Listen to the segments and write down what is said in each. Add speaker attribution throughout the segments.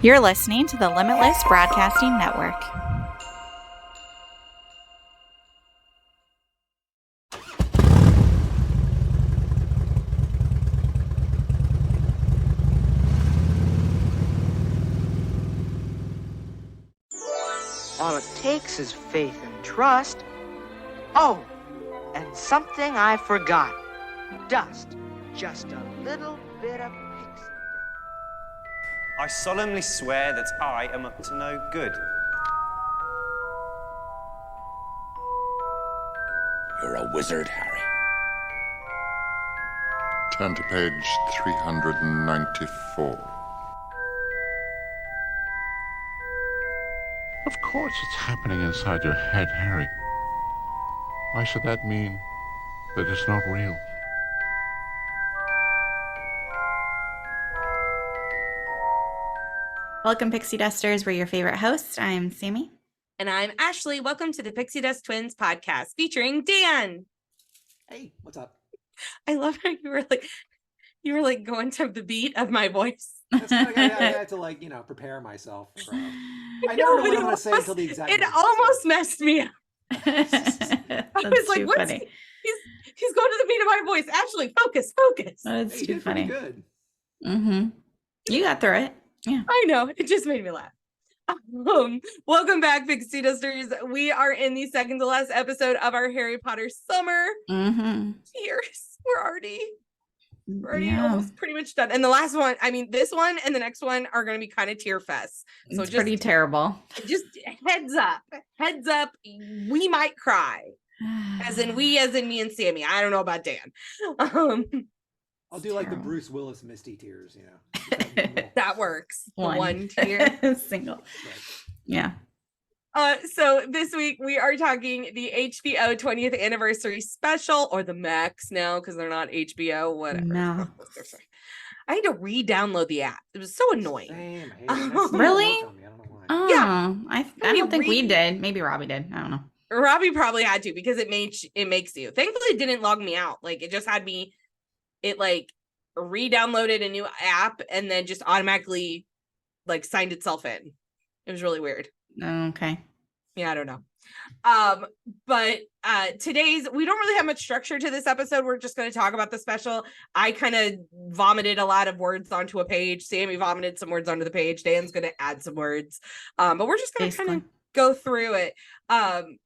Speaker 1: You're listening to the Limitless Broadcasting Network.
Speaker 2: All it takes is faith and trust. Oh, and something I forgot. Dust. Just a little bit of pixie dust.
Speaker 3: I solemnly swear that I am up to no good.
Speaker 4: You're a wizard, Harry.
Speaker 5: Turn to page 394.
Speaker 6: Of course it's happening inside your head, Harry. Why should that mean that it's not real?
Speaker 1: Welcome, Pixie Dusters. We're your favorite hosts. I'm Sammi.
Speaker 7: And I'm Ashley. Welcome to the Pixie Dust Twins podcast featuring Dan.
Speaker 8: Hey, what's up?
Speaker 7: I love how you were like going to the beat of my voice.
Speaker 8: That's kind of, I had to prepare myself. I never know what I'm going to say until the exact
Speaker 7: It
Speaker 8: moment,
Speaker 7: almost
Speaker 8: so.
Speaker 7: messed me up. I was like, what's
Speaker 1: funny.
Speaker 7: He's going to the beat of my voice. Ashley, focus.
Speaker 1: That's
Speaker 8: Hey, you
Speaker 1: too
Speaker 8: did
Speaker 1: funny.
Speaker 8: pretty good.
Speaker 1: Mm-hmm. You got through it. Yeah.
Speaker 7: I know. It just made me laugh. Welcome back, Pixie Dusters. We are in the second to last episode of our Harry Potter summer.
Speaker 1: Mm-hmm.
Speaker 7: Cheers. We're already
Speaker 1: Yeah.
Speaker 7: almost pretty much done. And the last one, I mean, this one and the next one are going to be kind of tear fest. So
Speaker 1: It's pretty terrible.
Speaker 7: just heads up, we might cry. As in me and Sammi. I don't know about Dan.
Speaker 8: I'll do like the
Speaker 1: terrible.
Speaker 8: Bruce Willis Misty tears,
Speaker 7: That works.
Speaker 1: One.
Speaker 7: One tear.
Speaker 1: Single.
Speaker 8: Right.
Speaker 1: Yeah.
Speaker 7: So this week we are talking the HBO 20th anniversary special, or the Max now because they're not HBO. Whatever.
Speaker 1: No.
Speaker 7: I had to re-download the app. It was so annoying.
Speaker 8: Same. I hate it. That still
Speaker 1: Really?
Speaker 8: worked on me. I don't know why.
Speaker 1: Oh,
Speaker 7: Yeah.
Speaker 1: I don't think we did. Maybe Robbie did. I don't know.
Speaker 7: Robbie probably had to because it makes you. Thankfully, it didn't log me out. Like it just had me. It like re-downloaded a new app and then just automatically like signed itself in. It was really weird.
Speaker 1: Okay.
Speaker 7: Yeah, I don't know. But today's, we don't really have much structure to this episode. We're just going to talk about the special. I kind of vomited a lot of words onto a page. Sammi vomited some words onto the page. Dan's going to add some words. But we're just going to kind of go through it.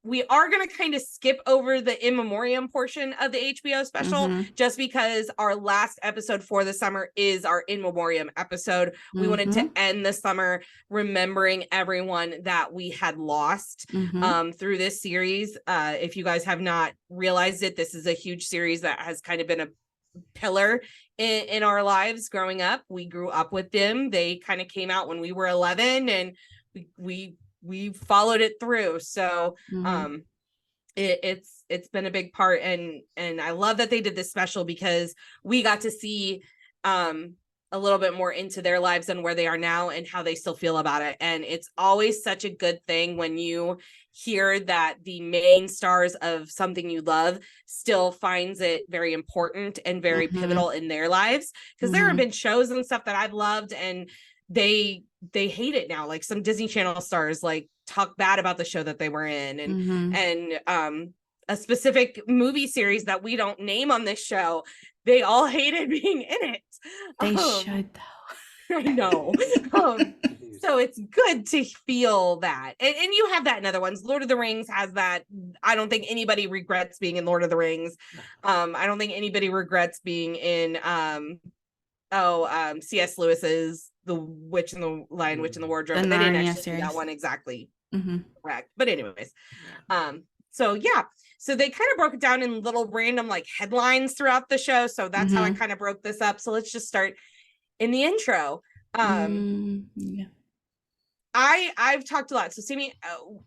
Speaker 7: We are going to kind of skip over the in memoriam portion of the HBO special just because our last episode for the summer is our in memoriam episode. We wanted to end the summer remembering everyone that we had lost through this series. If you guys have not realized it, this is a huge series that has kind of been a pillar in our lives growing up. We grew up with them. They kind of came out when we were 11 and we followed it through. So it's been a big part, and I love that they did this special because we got to see a little bit more into their lives and where they are now and how they still feel about it. And it's always such a good thing when you hear that the main stars of something you love still finds it very important and very pivotal in their lives, because there have been shows and stuff that I've loved and they hate it now. Like some Disney Channel stars like talk bad about the show that they were in, and a specific movie series that we don't name on this show, they all hated being in it.
Speaker 1: They should though.
Speaker 7: I know. So it's good to feel that. And you have that in other ones. Lord of the Rings has that. I don't think anybody regrets being in Lord of the Rings. I don't think anybody regrets being in C.S. Lewis's The Witch and the Lion, Witch and the Wardrobe.
Speaker 1: The
Speaker 7: But they didn't
Speaker 1: Narnia
Speaker 7: actually do
Speaker 1: series.
Speaker 7: that one exactly correct. But anyways, so yeah. So they kind of broke it down in little random like headlines throughout the show. So that's how I kind of broke this up. So let's just start in the intro.
Speaker 1: Yeah.
Speaker 7: I've talked a lot. So Sammi,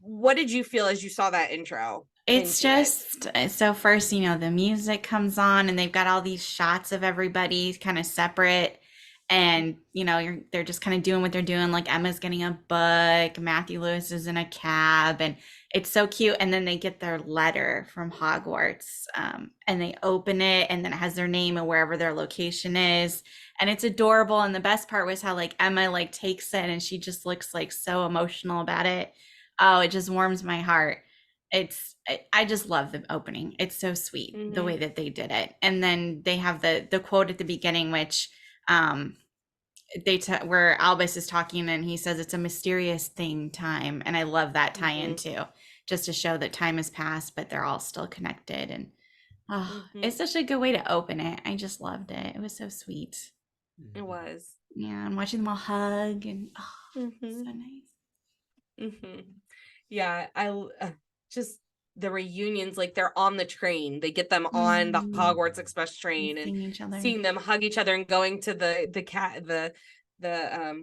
Speaker 7: what did you feel as you saw that intro?
Speaker 1: It's just so first, the music comes on and they've got all these shots of everybody kind of separate. And they're just kind of doing what they're doing. Like Emma's getting a book, Matthew Lewis is in a cab, and it's so cute. And then they get their letter from Hogwarts, and they open it, and then it has their name and wherever their location is, and it's adorable. And the best part was how like Emma like takes it, and she just looks like so emotional about it. Oh, it just warms my heart. I just love the opening. It's so sweet the way that they did it. And then they have the quote at the beginning, which where Albus is talking, and he says it's a mysterious thing, time. And I love that tie-in too, just to show that time has passed, but they're all still connected. And it's such a good way to open it. I just loved it. It was so sweet.
Speaker 7: It was.
Speaker 1: Yeah, and watching them all hug, and so nice.
Speaker 7: Yeah, I just the reunions, like they're on the train. They get them on the Hogwarts Express train and seeing them hug each other and going to the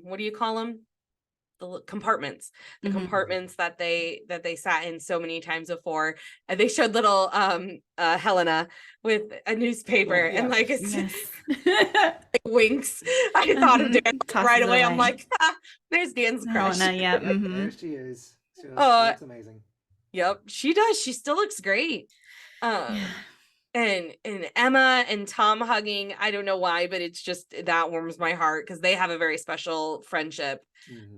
Speaker 7: what do you call them? The compartments, compartments that they sat in so many times before. And they showed little Helena with a newspaper and like it's like winks. I thought of Dan right away. I'm like, there's Dan's crush.
Speaker 1: Yeah.
Speaker 8: There she is. She looks amazing.
Speaker 7: Yep, she does. She still looks great. And Emma and Tom hugging, I don't know why, but it's just that warms my heart because they have a very special friendship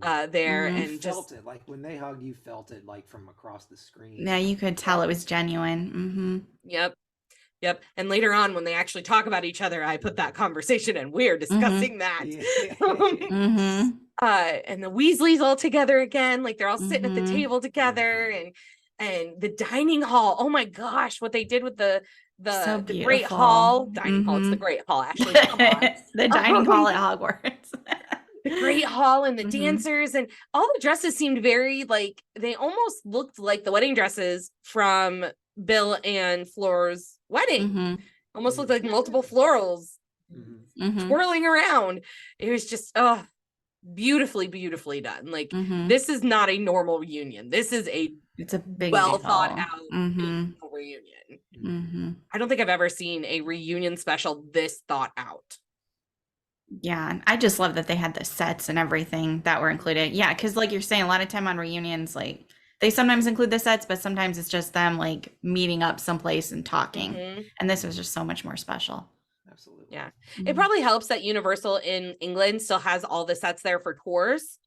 Speaker 7: there. And
Speaker 8: you
Speaker 7: just
Speaker 8: felt it, like when they hug, you felt it like from across the screen.
Speaker 1: Yeah, you could tell it was genuine.
Speaker 7: Yep. And later on, when they actually talk about each other, I put that conversation and we're discussing that. And the Weasleys all together again, like they're all sitting at the table together, and the dining hall. Oh my gosh, what they did with the Great Hall. Dining hall, it's the Great Hall, actually.
Speaker 1: The dining hall at Hogwarts.
Speaker 7: The Great Hall and the dancers and all the dresses seemed very like they almost looked like the wedding dresses from Bill and Flora's wedding. Almost looked like multiple florals twirling around. It was just beautifully done. Like this is not a normal reunion. This is it's a big well thought out reunion. I don't think I've ever seen a reunion special this thought out.
Speaker 1: Yeah, and I just love that they had the sets and everything that were included. Yeah, because like you're saying, a lot of time on reunions, like they sometimes include the sets, but sometimes it's just them like meeting up someplace and talking. And this was just so much more special.
Speaker 8: Absolutely.
Speaker 7: Yeah. It probably helps that Universal in England still has all the sets there for tours.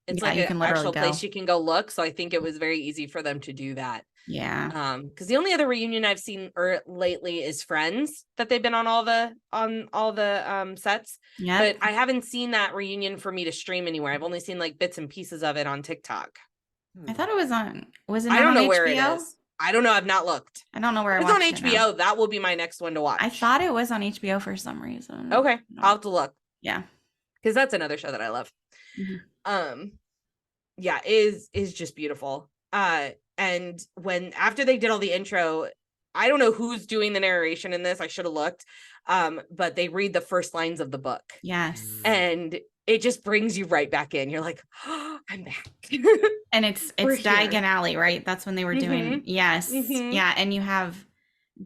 Speaker 7: It's like an actual place you can go look. So I think it was very easy for them to do that.
Speaker 1: Yeah.
Speaker 7: Because the only other reunion I've seen lately is Friends, that they've been on all the sets. Yeah. But I haven't seen that reunion for me to stream anywhere. I've only seen like bits and pieces of it on TikTok.
Speaker 1: I thought it was on. Was it?
Speaker 7: I don't know
Speaker 1: HBO?
Speaker 7: where it is. I don't know. I've not looked.
Speaker 1: I don't know where
Speaker 7: it's on HBO. That will be my next one to watch.
Speaker 1: I thought it was on HBO for some reason.
Speaker 7: Okay, I'll have to look.
Speaker 1: Yeah,
Speaker 7: because that's another show that I love. Yeah, is just beautiful. And after they did all the intro, I don't know who's doing the narration in this. I should have looked. But they read the first lines of the book.
Speaker 1: Yes,
Speaker 7: and it just brings you right back in. You're like, oh, I'm back.
Speaker 1: And it's Diagon Alley, right? That's when they were doing. Yes. Yeah. And you have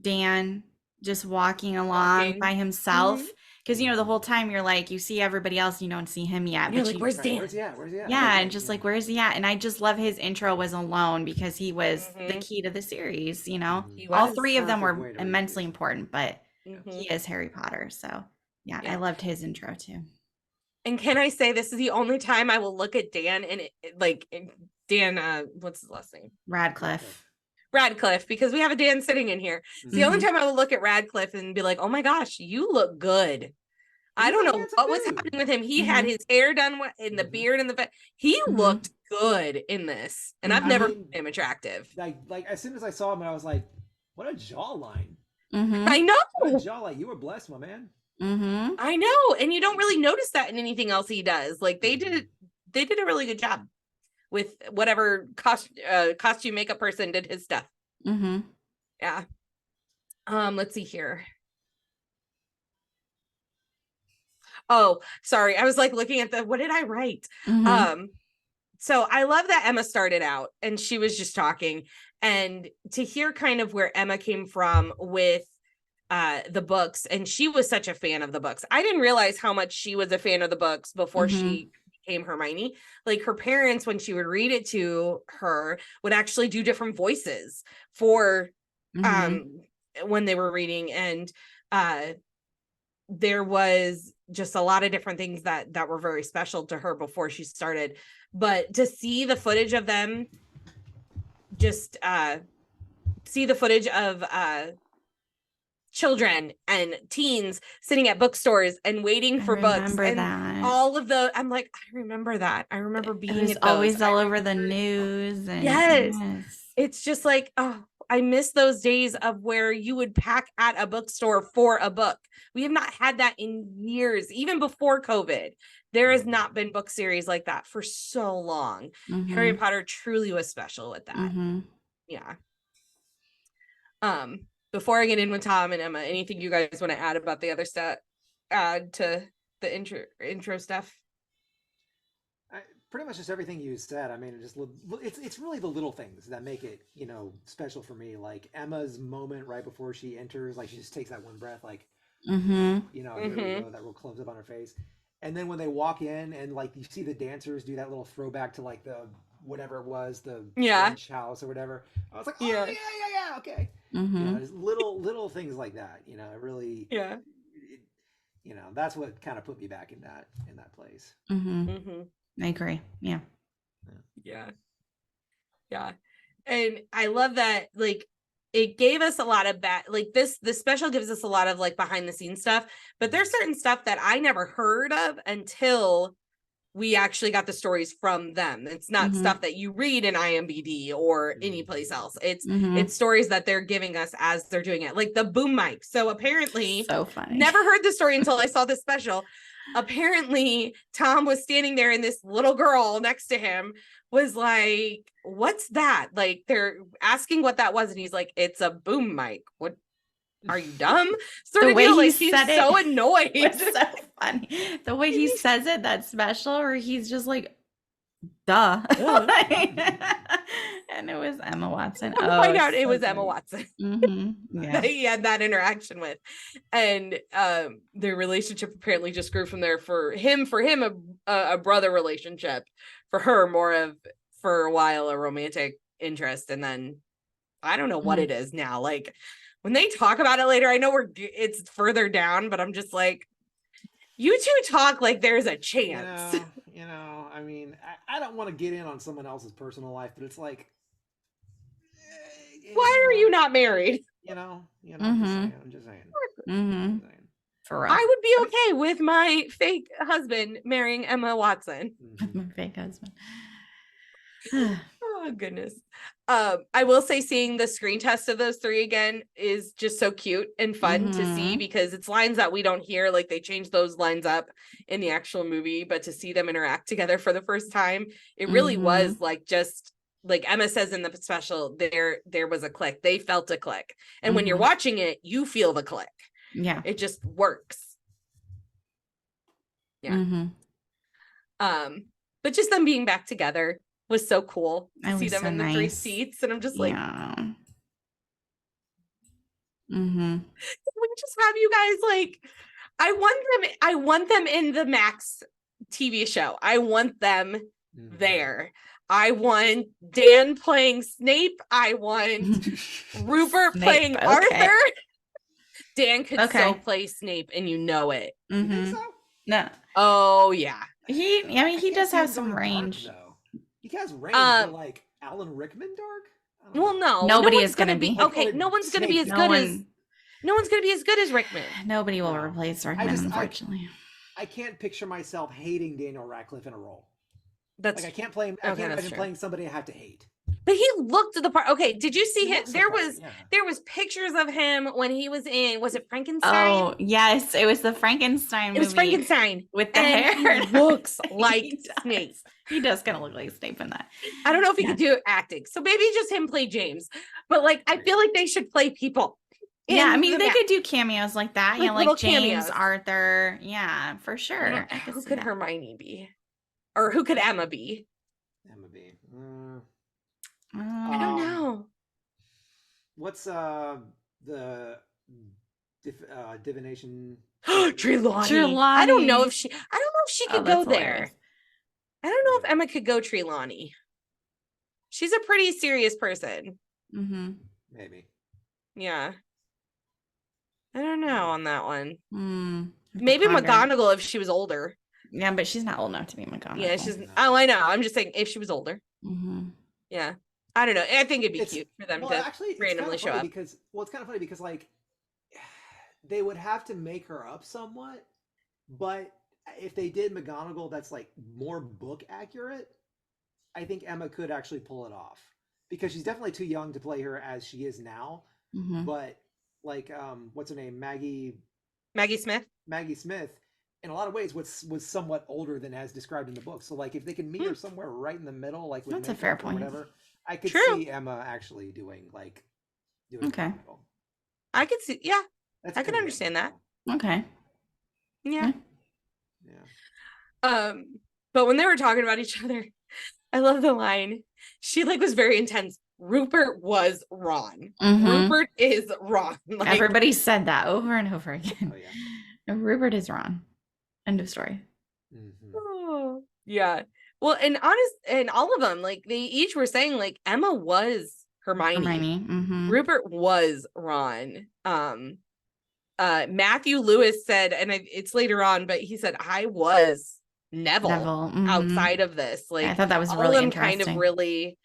Speaker 1: Dan just walking along by himself. Because, the whole time you're like, you see everybody else, you don't see him yet.
Speaker 7: You're like, where's Dan?
Speaker 8: Where's he at?
Speaker 1: Yeah. And just like, where's he at? And I just love his intro was alone because he was the key to the series, All three of them were immensely important, but he is Harry Potter. So, yeah, I loved his intro too.
Speaker 7: And can I say this is the only time I will look at Dan and Dan, what's his last name? Radcliffe, because we have a Dan sitting in here. It's the only time I will look at Radcliffe and be like, oh my gosh, you look good. I don't know what was happening with him. He had his hair done in the beard and he looked good in this. And I've never found him attractive.
Speaker 8: Like as soon as I saw him, I was like, what a jawline.
Speaker 7: I know.
Speaker 8: What a jawline. You were blessed, my man.
Speaker 7: I know, and you don't really notice that in anything else he does. Like they did a really good job with whatever costume makeup person did his stuff. Yeah. Let's see here. Oh, sorry. I was like looking at what did I write? So I love that Emma started out and she was just talking, and to hear kind of where Emma came from with the books, and she was such a fan of the books. I didn't realize how much she was a fan of the books before she became Hermione. Like her parents, when she would read it to her, would actually do different voices for when they were reading, and there was just a lot of different things that were very special to her before she started. But to see the footage of them, just see the footage of children and teens sitting at bookstores and waiting for books and
Speaker 1: that.
Speaker 7: all of the, I'm like, I remember that. I remember being
Speaker 1: It was
Speaker 7: at those.
Speaker 1: always all over the news. And
Speaker 7: yes. It's just like, oh, I miss those days of where you would pack at a bookstore for a book. We have not had that in years. Even before COVID, there has not been book series like that for so long. Harry Potter truly was special with that. Yeah. Before I get in with Tom and Emma, anything you guys want to add about the other stuff, add to the intro stuff?
Speaker 8: Pretty much just everything you said. I mean, it's really the little things that make it, you know, special for me. Like Emma's moment right before she enters, like she just takes that one breath, like, you know, here we go, that real close up on her face. And then when they walk in and like you see the dancers do that little throwback to like the whatever it was, the French house or whatever. I was like, oh yeah, okay. You know, just little things like that. You know, it really, you know, that's what kind of put me back in that place.
Speaker 1: I agree. Yeah.
Speaker 7: And I love that, like, it gave us a lot of this special gives us a lot of like behind the scenes stuff, but there's certain stuff that I never heard of until we actually got the stories from them. It's not stuff that you read in IMDb or any place else. It's stories that they're giving us as they're doing it, like the boom mic. So apparently,
Speaker 1: so funny.
Speaker 7: Never heard the story until I saw this special. Apparently, Tom was standing there and this little girl next to him was like, what's that? Like, they're asking what that was. And he's like, it's a boom mic. What? Are you dumb? Sort of deal. Like, he's so annoyed.
Speaker 1: It's so funny. The way he says it, that's special, or he's just like, duh. And it was Emma Watson.
Speaker 7: I find out it was Emma Watson.
Speaker 1: Yeah.
Speaker 7: That he had that interaction with. And their relationship apparently just grew from there. For him, a brother relationship. For her, more of, for a while, a romantic interest. And then I don't know what it is now. Like, when they talk about it later, I know it's further down, but I'm just like, you two talk like there's a chance.
Speaker 8: You know, I mean, I don't want to get in on someone else's personal life, but it's like,
Speaker 7: why are you not married?
Speaker 8: You know, I'm just saying.
Speaker 1: For real.
Speaker 7: I would be okay with my fake husband marrying Emma Watson.
Speaker 1: My fake husband.
Speaker 7: Oh goodness. I will say seeing the screen test of those three again is just so cute and fun to see, because it's lines that we don't hear. Like, they changed those lines up in the actual movie, but to see them interact together for the first time, it really was like, just like Emma says in the special, there was a click. They felt a click. And when you're watching it, you feel the click.
Speaker 1: Yeah.
Speaker 7: It just works. Yeah. But just them being back together was so cool to see them in the three seats, and I'm just like, we just have you guys, like, I want them in the Max TV show. I want them there. I want Dan playing Snape. I want Rupert playing Arthur. Dan could so play Snape, and you know it.
Speaker 8: You think so?
Speaker 1: No.
Speaker 7: Oh yeah.
Speaker 1: He does have some range.
Speaker 8: He has range, but like Alan Rickman dark?
Speaker 7: Well, no.
Speaker 1: Nobody is going to be.
Speaker 7: Okay, no one's going to be as good as. No one's going to be as good as Rickman.
Speaker 1: Nobody will replace Rickman, unfortunately.
Speaker 8: I can't picture myself hating Daniel Radcliffe in a role.
Speaker 7: That's
Speaker 8: like, I can't play him. I can't imagine playing somebody I have to hate.
Speaker 7: But he looked the part. Okay, did you see him? There was pictures of him when he was in, was it Frankenstein?
Speaker 1: Oh, yes, it was the Frankenstein movie.
Speaker 7: It was Frankenstein
Speaker 1: with the hair.
Speaker 7: He looks like Snape.
Speaker 1: He does kind of look like Snape in that.
Speaker 7: I don't know if he could do acting. So maybe just him play James. But like, I feel like they should play people.
Speaker 1: Yeah, I mean, they could do cameos like that. You know, like James, Arthur. Yeah, for sure.
Speaker 7: Who could Hermione be? Or who could Emma be? I don't know.
Speaker 8: What's the divination.
Speaker 7: Trelawney. I don't know if she
Speaker 1: Oh,
Speaker 7: could go
Speaker 1: that's
Speaker 7: there.
Speaker 1: hilarious.
Speaker 7: I don't know if Emma could go Trelawney. She's a pretty serious person.
Speaker 1: Mm-hmm.
Speaker 8: Maybe.
Speaker 7: Yeah. I don't know on that one.
Speaker 1: Mm,
Speaker 7: Maybe
Speaker 1: ponder.
Speaker 7: McGonagall if she was older.
Speaker 1: Yeah, but she's not old enough to be McGonagall.
Speaker 7: Yeah, she's. Oh, I know. I'm just saying if she was older.
Speaker 1: Mm-hmm.
Speaker 7: Yeah. I don't know. I think it'd be cute for them to
Speaker 8: actually,
Speaker 7: randomly show up.
Speaker 8: Because it's kind of funny because like they would have to make her up somewhat, but if they did McGonagall that's like more book accurate, I think Emma could actually pull it off because she's definitely too young to play her as she is now.
Speaker 1: Mm-hmm.
Speaker 8: But like what's her name, Maggie
Speaker 7: Smith.
Speaker 8: In a lot of ways was somewhat older than as described in the book. So like if they can meet her somewhere right in the middle, like with
Speaker 1: That's a fair point.
Speaker 8: whatever, I could
Speaker 7: True.
Speaker 8: see Emma actually doing
Speaker 1: Okay.
Speaker 8: McGonagall.
Speaker 7: I could see. Yeah,
Speaker 8: That's
Speaker 7: I can
Speaker 8: kinda
Speaker 7: understand that.
Speaker 1: Okay.
Speaker 7: Yeah.
Speaker 8: Yeah.
Speaker 7: But when they were talking about each other, I love the line. She like was very intense. Rupert was Ron.
Speaker 1: Mm-hmm.
Speaker 7: Rupert is Ron. Like,
Speaker 1: Everybody said that over and over again.
Speaker 8: Oh yeah.
Speaker 1: Rupert is Ron. End of story.
Speaker 8: Mm-hmm.
Speaker 7: oh, yeah. Well, and all of them, like they each were saying, like Emma was Hermione.
Speaker 1: Mm-hmm.
Speaker 7: Rupert was Ron. Matthew Lewis said, and it's later on, but he said I was Neville.
Speaker 1: Mm-hmm.
Speaker 7: Outside of this. Like
Speaker 1: I thought that was
Speaker 7: all
Speaker 1: really
Speaker 7: of them
Speaker 1: interesting.
Speaker 7: kind of really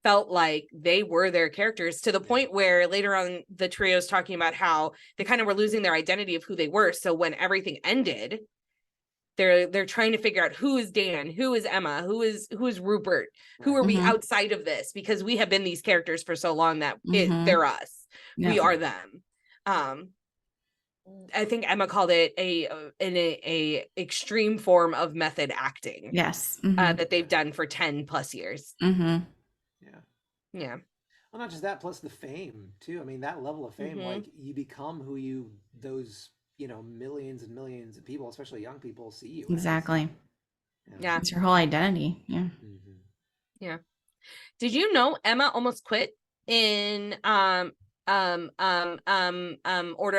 Speaker 7: felt like they were their characters to the point where later on the trio's talking about how they kind of were losing their identity of who they were. So when everything ended, they're trying to figure out who is Dan, who is Emma, who is Rupert, who are we
Speaker 1: Mhm.
Speaker 7: outside of this, because we have been these characters for so long that
Speaker 1: Mhm.
Speaker 7: they're us.
Speaker 1: Yeah.
Speaker 7: We are them. I think Emma called it a extreme form of method acting.
Speaker 1: Yes.
Speaker 7: That they've done for 10 plus years.
Speaker 1: Mm-hmm.
Speaker 7: Yeah.
Speaker 8: Well, not just that, plus the fame too. I mean, that level of fame,
Speaker 7: Mhm.
Speaker 8: like you become who those millions and millions of people, especially young people, see you as.
Speaker 1: Exactly.
Speaker 7: Yeah.
Speaker 1: It's your whole identity. Yeah.
Speaker 8: Mm-hmm.
Speaker 7: Did you know Emma almost quit in Order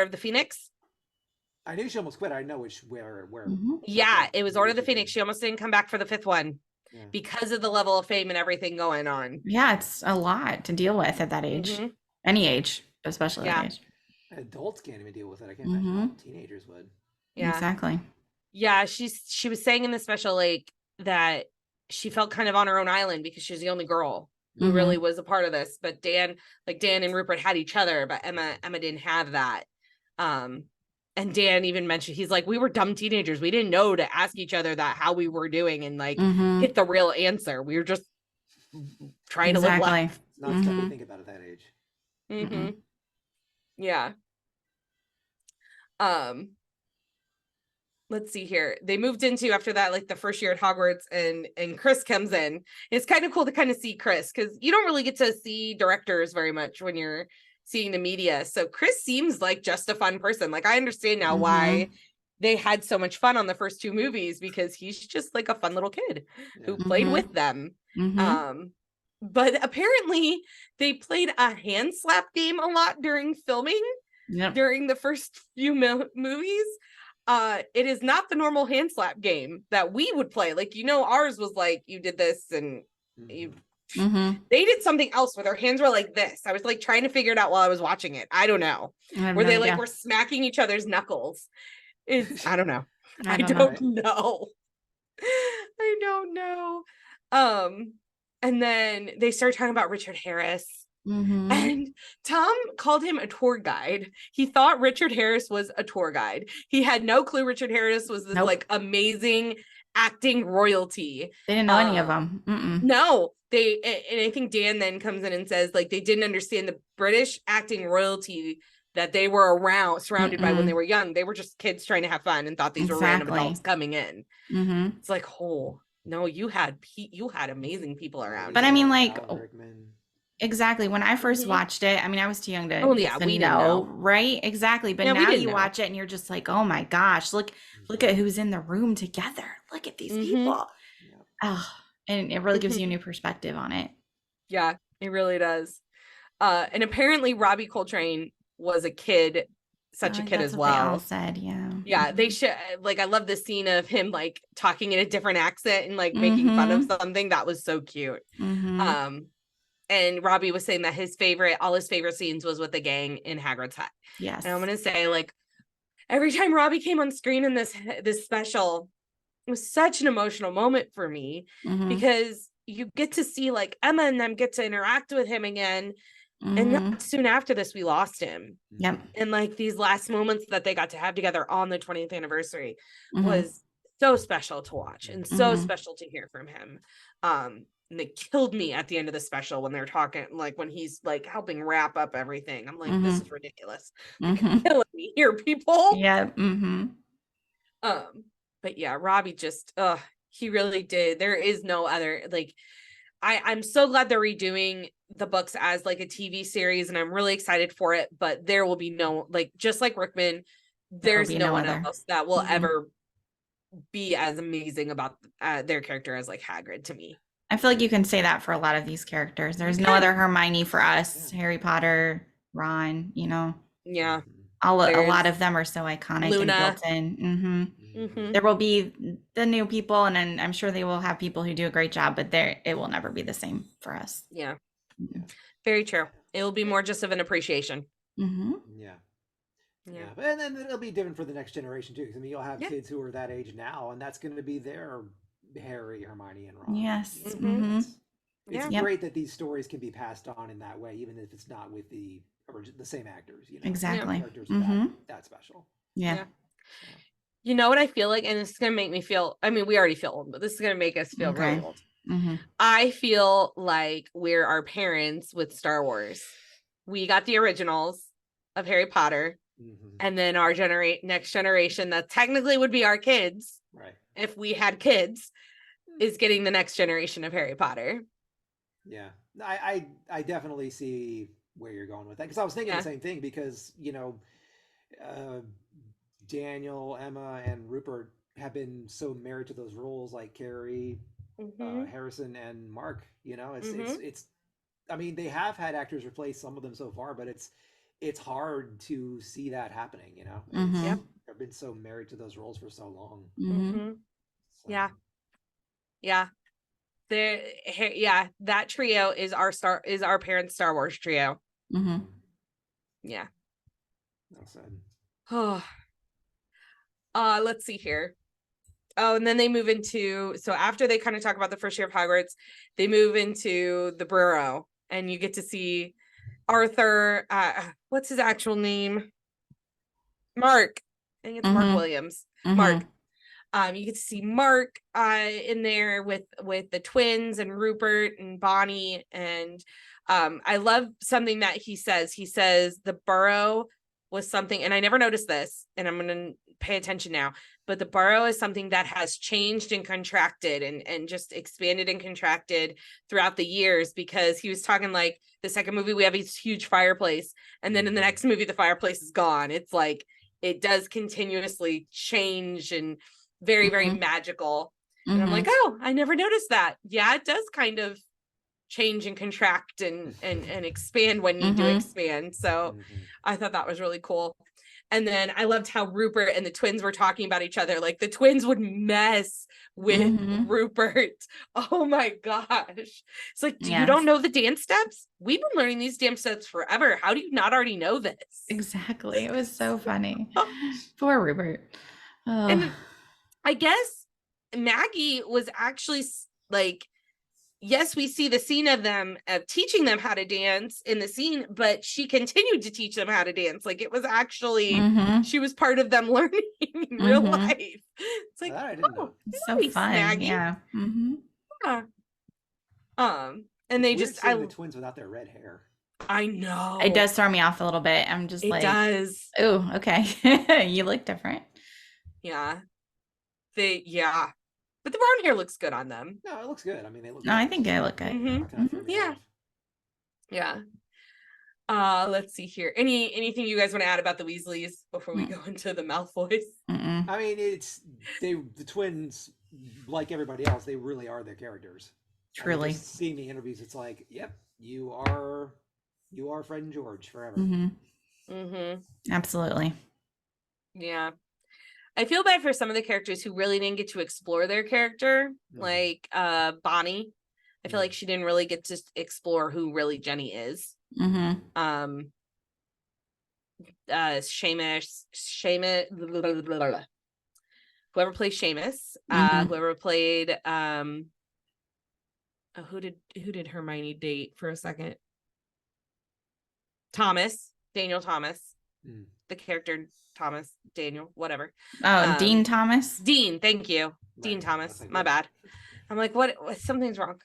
Speaker 7: of the Phoenix?
Speaker 8: I knew she almost quit. I know where.
Speaker 1: Mhm.
Speaker 7: Yeah, it was Order of the
Speaker 8: she
Speaker 7: Phoenix.
Speaker 8: did.
Speaker 7: She almost didn't come back for the 5th one
Speaker 8: Yeah.
Speaker 7: because of the level of fame and everything going on.
Speaker 1: Yeah, it's a lot to deal with at that age.
Speaker 7: Mhm.
Speaker 1: Any age, but especially
Speaker 7: Yeah.
Speaker 1: that age.
Speaker 8: Adults can't even deal with it. I can't imagine how teenagers would.
Speaker 7: Yeah.
Speaker 1: Exactly.
Speaker 7: Yeah, she was saying in the special like that she felt kind of on her own island because she's the only girl who
Speaker 1: Mhm.
Speaker 7: really was a part of this. But Dan and Rupert had each other, but Emma didn't have that. And Dan even mentioned, he's like, we were dumb teenagers. We didn't know to ask each other that how we were doing and like
Speaker 1: Mhm.
Speaker 7: get the real answer. We were just trying to live
Speaker 1: Exactly.
Speaker 7: life.
Speaker 8: It's not stuff
Speaker 1: Mhm.
Speaker 8: we think about at that age.
Speaker 7: Mm-hmm. Yeah. Let's see here. They moved into after that, like the first year at Hogwarts, and Chris comes in. It's kind of cool to kind of see Chris because you don't really get to see directors very much when you're seeing the media. So Chris seems like just a fun person. Like I understand now why they had so much fun on the first 2 movies because he's just like a fun little kid who played
Speaker 1: Mhm.
Speaker 7: with them.
Speaker 1: Mhm.
Speaker 7: But apparently they played a hand slap game a lot during filming.
Speaker 1: Yep.
Speaker 7: During the first few movies. It is not the normal hand slap game that we would play. Like, ours was like, you did this and you,
Speaker 1: Mhm.
Speaker 7: they did something else where their hands were like this. I was like trying to figure it out while I was watching it. I don't know.
Speaker 1: I have
Speaker 7: Where
Speaker 1: no
Speaker 7: they
Speaker 1: idea.
Speaker 7: like were smacking each other's knuckles. I don't know.
Speaker 1: I
Speaker 7: I
Speaker 1: don't
Speaker 7: don't know. I don't know. And then they started talking about Richard Harris.
Speaker 1: Mhm.
Speaker 7: And Tom called him a tour guide. He thought Richard Harris was a tour guide. He had no clue Richard Harris was this
Speaker 1: Nope.
Speaker 7: like amazing acting royalty.
Speaker 1: They didn't know any of them. Mm-mm.
Speaker 7: No, and I think Dan then comes in and says like they didn't understand the British acting royalty that they were surrounded by when they were young. They were just kids trying to have fun and thought these were random
Speaker 1: Exactly.
Speaker 7: adults coming in.
Speaker 1: Mhm.
Speaker 7: It's like, oh no, you had amazing people around.
Speaker 1: But I mean, like,
Speaker 8: Alan Rickman.
Speaker 1: exactly. When I first watched it, I mean, I was too young to,
Speaker 7: Oh, yeah,
Speaker 1: to
Speaker 7: we didn't
Speaker 1: know,
Speaker 7: know.
Speaker 1: right? Exactly. But
Speaker 7: Yeah, we
Speaker 1: now
Speaker 7: didn't
Speaker 1: you
Speaker 7: know.
Speaker 1: watch it and you're just like, oh my gosh, look at who's in the room together. Look at these people.
Speaker 8: Yeah.
Speaker 1: Oh, and it really gives you a new perspective on it.
Speaker 7: Yeah, it really does. And apparently Robbie Coltrane was a kid such a kid
Speaker 1: That's
Speaker 7: as
Speaker 1: what they all
Speaker 7: well.
Speaker 1: said, yeah.
Speaker 7: Yeah, they should like I love the scene of him like talking in a different accent and like making fun of something. That was so cute. And Robbie was saying that all his favorite scenes was with the gang in Hagrid's hut.
Speaker 1: Yes.
Speaker 7: And I'm gonna say, like, every time Robbie came on screen in this special, it was such an emotional moment for me because you get to see like Emma and them get to interact with him again. And not soon after this, we lost him.
Speaker 1: Yep.
Speaker 7: And like these last moments that they got to have together on the 20th anniversary was so special to watch and so special to hear from him. And they killed me at the end of the special when they're talking, like when he's like helping wrap up everything. I'm like, this is ridiculous. Like, killing me here, people.
Speaker 1: Yeah.
Speaker 7: But yeah, Robbie just, he really did. There is no other, like, I'm so glad they're redoing the books as like a TV series, and I'm really excited for it. But there will be no, like, just like Rickman, there's no one else that will ever be as amazing about their character as like Hagrid to me.
Speaker 1: I feel like you can say that for a lot of these characters. There's no other Hermione for us. Harry Potter, Ron, you know.
Speaker 7: Yeah.
Speaker 1: A lot of them are so iconic
Speaker 7: Luna.
Speaker 1: and built in. There will be the new people, and I'm sure they will have people who do a great job, but it will never be the same for us.
Speaker 7: Yeah. Very true. It will be more just of an appreciation.
Speaker 8: Yeah. And then it'll be different for the next generation too. Because I mean, you'll have kids who are that age now, and that's going to be their Harry, Hermione, and Ron.
Speaker 1: Yes.
Speaker 8: It's great that these stories can be passed on in that way, even if it's not with the same actors. You know,
Speaker 1: exactly.
Speaker 8: Characters are that special.
Speaker 1: Yeah.
Speaker 7: You know what I feel like, and it's gonna make me feel. I mean, we already feel old, but this is gonna make us feel really old. I feel like we're our parents with Star Wars. We got the originals of Harry Potter, and then our next generation that technically would be our kids,
Speaker 8: right?
Speaker 7: If we had kids, is getting the next generation of Harry Potter.
Speaker 8: Yeah, I definitely see where you're going with that, because I was thinking the same thing, because you know, Daniel, Emma, and Rupert have been so married to those roles, like Carrie, Harrison, and Mark. You know, it's I mean, they have had actors replace some of them so far, but it's hard to see that happening. You know, they've been so married to those roles for so long.
Speaker 7: So. Yeah. That trio is our parents' Star Wars trio. Yeah.
Speaker 8: Well said.
Speaker 7: Oh. Let's see here. Oh, and then they move into, so after they kind of talk about the first year of Hogwarts, they move into the Burrow, and you get to see Arthur, what's his actual name? Mark. I think it's Mark Williams. Mark. You get to see Mark in there with the twins and Rupert and Bonnie. And I love something that he says. He says the Burrow was something, and I never noticed this, and I'm going to pay attention now, but the Burrow is something that has changed and contracted and just expanded and contracted throughout the years, because he was talking like the second movie, we have this huge fireplace, and then in the next movie, the fireplace is gone. It's like, it does continuously change and very, very magical. And I'm like, oh, I never noticed that. Yeah, it does kind of change and contract and expand when you do expand. So I thought that was really cool. And then I loved how Rupert and the twins were talking about each other. Like the twins would mess with Rupert. Oh my gosh. It's like, you don't know the dance steps? We've been learning these dance steps forever. How do you not already know this?
Speaker 1: Exactly. It was so funny. Poor Rupert. Oh.
Speaker 7: And I guess Maggie was actually like, yes, we see the scene of them teaching them how to dance in the scene, but she continued to teach them how to dance. Like it was actually, she was part of them learning in real life. It's like,
Speaker 8: I didn't know.
Speaker 1: It's so fun. Maggie. Yeah.
Speaker 7: And they just,
Speaker 8: the twins without their red hair.
Speaker 7: I know.
Speaker 1: It does throw me off a little bit. I'm just like,
Speaker 7: it does.
Speaker 1: Oh, okay. You look different.
Speaker 7: Yeah. But the brown hair looks good on them.
Speaker 8: No, it looks good. I mean, they look
Speaker 1: good. I think they look good.
Speaker 7: Yeah. Let's see here. Anything you guys want to add about the Weasleys before we go into the Malfoys?
Speaker 8: I mean, the twins, like everybody else, they really are their characters.
Speaker 1: Truly.
Speaker 8: I mean, just seeing the interviews, it's like, yep, you are Fred and George forever.
Speaker 1: Absolutely.
Speaker 7: Yeah. I feel bad for some of the characters who really didn't get to explore their character, like Bonnie. I feel like she didn't really get to explore who really Jenny is. Seamus, whoever plays Seamus, whoever played who did Hermione date for a second? Daniel Thomas, the character Thomas, Daniel, whatever.
Speaker 1: Oh, Dean Thomas.
Speaker 7: Dean, thank you, Dean Thomas. My bad. I'm like, what? Something's wrong.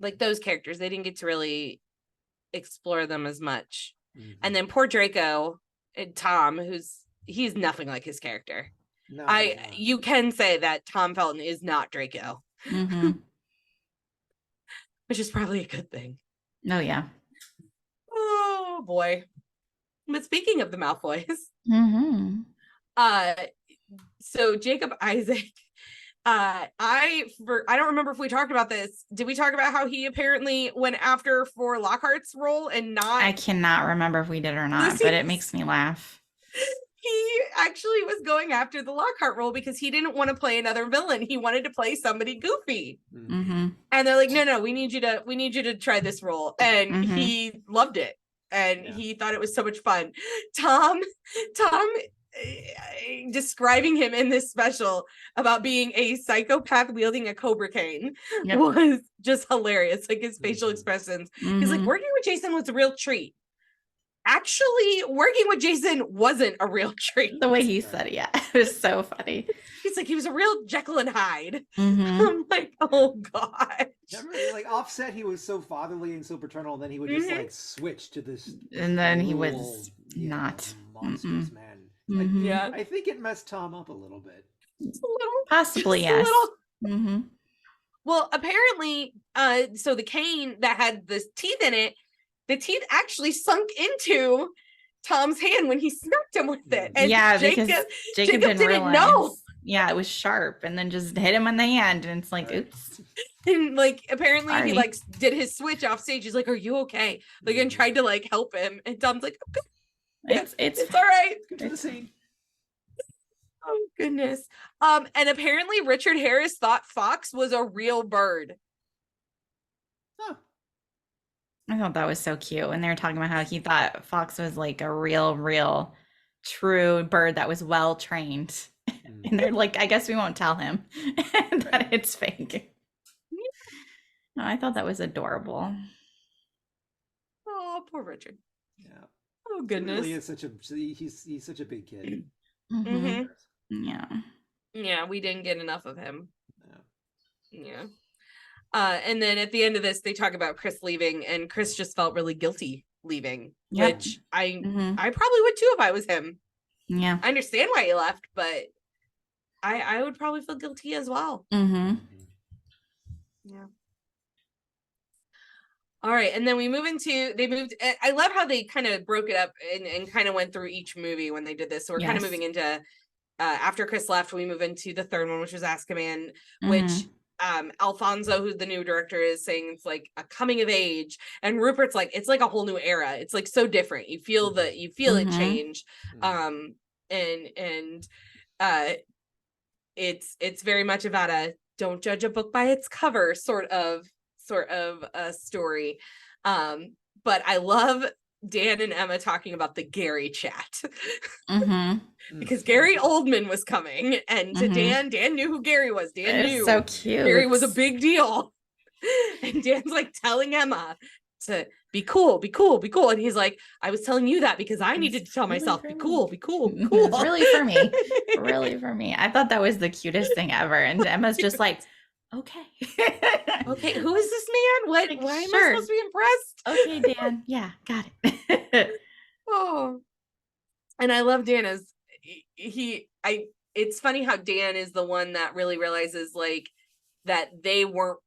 Speaker 7: Like those characters, they didn't get to really explore them as much. And then poor Draco and Tom, he's nothing like his character. No, you can say that Tom Felton is not Draco, which is probably a good thing.
Speaker 1: Oh yeah.
Speaker 7: Oh boy. But speaking of the Malfoys, so Jacob Isaac, I don't remember if we talked about this. Did we talk about how he apparently went after for Lockhart's role and not?
Speaker 1: I cannot remember if we did or not, but it makes me laugh.
Speaker 7: He actually was going after the Lockhart role because he didn't want to play another villain. He wanted to play somebody goofy. And they're like, no, we need you to try this role. And he loved it. And he thought it was so much fun. Tom describing him in this special about being a psychopath wielding a cobra cane was just hilarious. Like his facial expressions. He's like, working with Jason was a real treat. Actually, working with Jason wasn't a real treat.
Speaker 1: The way he said it, it was so funny.
Speaker 7: He's like, he was a real Jekyll and Hyde. I'm like, oh god.
Speaker 8: Remember, like Offset, he was so fatherly and so paternal, and then he would just like switch to this,
Speaker 1: and then he was not
Speaker 8: monstrous man. Like, I think it messed Tom up a little bit.
Speaker 1: Possibly, yes.
Speaker 7: Well, apparently, so the cane that had the teeth in it. The teeth actually sunk into Tom's hand when he smacked him with it. And
Speaker 1: because Jacob didn't know. Yeah, it was sharp and then just hit him on the hand. And it's like, oops.
Speaker 7: And like, apparently he like did his switch off stage. He's like, are you okay? Like, and tried to like help him. And Tom's like, okay. It's all right.
Speaker 8: Get to the scene.
Speaker 7: Oh, goodness. And apparently Richard Harris thought Fox was a real bird.
Speaker 8: Huh.
Speaker 1: I thought that was so cute. And they were talking about how he thought Fox was like a real, true bird that was well trained. And they're like, I guess we won't tell him that it's fake. No, I thought that was adorable.
Speaker 7: Oh, poor Richard.
Speaker 8: Yeah.
Speaker 7: Oh goodness.
Speaker 8: He is he's such a big kid.
Speaker 1: Yeah.
Speaker 7: Yeah, we didn't get enough of him. Yeah. And then at the end of this, they talk about Chris leaving, and Chris just felt really guilty leaving, which I probably would too if I was him.
Speaker 1: Yeah.
Speaker 7: I understand why he left, but I would probably feel guilty as well.
Speaker 1: Yeah.
Speaker 7: All right. And then they moved. I love how they kind of broke it up and kind of went through each movie when they did this. So we're kind of moving into, after Chris left, we move into the third one, which was Azkaban, which Alfonso, who the new director is, saying it's like a coming of age, and Rupert's like, it's like a whole new era. It's like so different. You feel it change. It's very much about a don't judge a book by its cover sort of a story. But I love Dan and Emma talking about the Gary chat. Because Gary Oldman was coming, and to Dan knew who Gary was. Dan knew
Speaker 1: so cute.
Speaker 7: Gary was a big deal. And Dan's like telling Emma to be cool. And he's like, I was telling you that because I needed to tell myself, be cool.
Speaker 1: It's really for me. Really for me. I thought that was the cutest thing ever. And Emma's just like, okay.
Speaker 7: Okay, who is this man? Why am I supposed to be impressed?
Speaker 1: Okay, Dan. Yeah, got it.
Speaker 7: Oh. And I love Dan as it's funny how Dan is the one that really realizes like that they weren't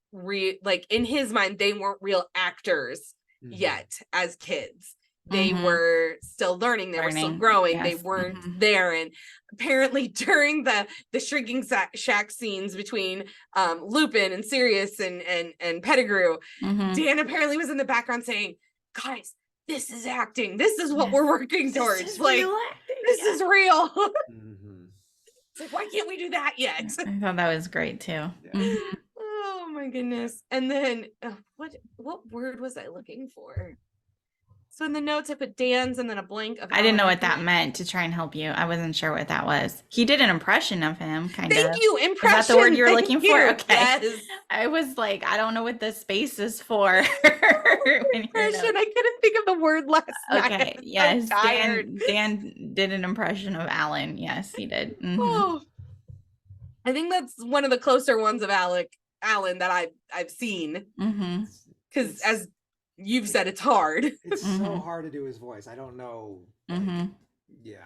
Speaker 7: in his mind, they weren't real actors yet as kids. They were still learning, they were still growing, they weren't there. And apparently during the shrinking shack scenes between Lupin and Sirius and Pettigrew, Dan apparently was in the background saying, guys, this is acting. This is what we're working towards.
Speaker 1: This is
Speaker 7: Like,
Speaker 1: real acting,
Speaker 7: this is real.
Speaker 8: Mm-hmm.
Speaker 7: It's like, why can't we do that yet?
Speaker 1: I thought that was great too.
Speaker 8: Yeah.
Speaker 1: Mhm.
Speaker 7: Oh my goodness. And then what word was I looking for? So in the notes I put Dan's and then a blank of
Speaker 1: I didn't know
Speaker 7: Alan
Speaker 1: what that
Speaker 7: Rickman.
Speaker 1: meant to try and help you. I wasn't sure what that was. He did an impression of him, kind of.
Speaker 7: Thank you, impression.
Speaker 1: Is that the word you were
Speaker 7: Thank
Speaker 1: looking
Speaker 7: you.
Speaker 1: for? Okay.
Speaker 7: Yes.
Speaker 1: I was like, I don't know what the space is for. when you're
Speaker 7: Impression.
Speaker 1: not-
Speaker 7: I couldn't think of the word last night.
Speaker 1: Okay.
Speaker 7: I'm so
Speaker 1: Yes.
Speaker 7: tired.
Speaker 1: Dan did an impression of Alan. Yes, he did. Mhm.
Speaker 7: Oh. I think that's one of the closer ones of Alan that I've seen.
Speaker 1: Mhm.
Speaker 7: Because as you've said, it's hard.
Speaker 8: It's so
Speaker 1: Mhm.
Speaker 8: hard to do his voice. I don't know. Like,
Speaker 1: Mhm.
Speaker 8: yeah,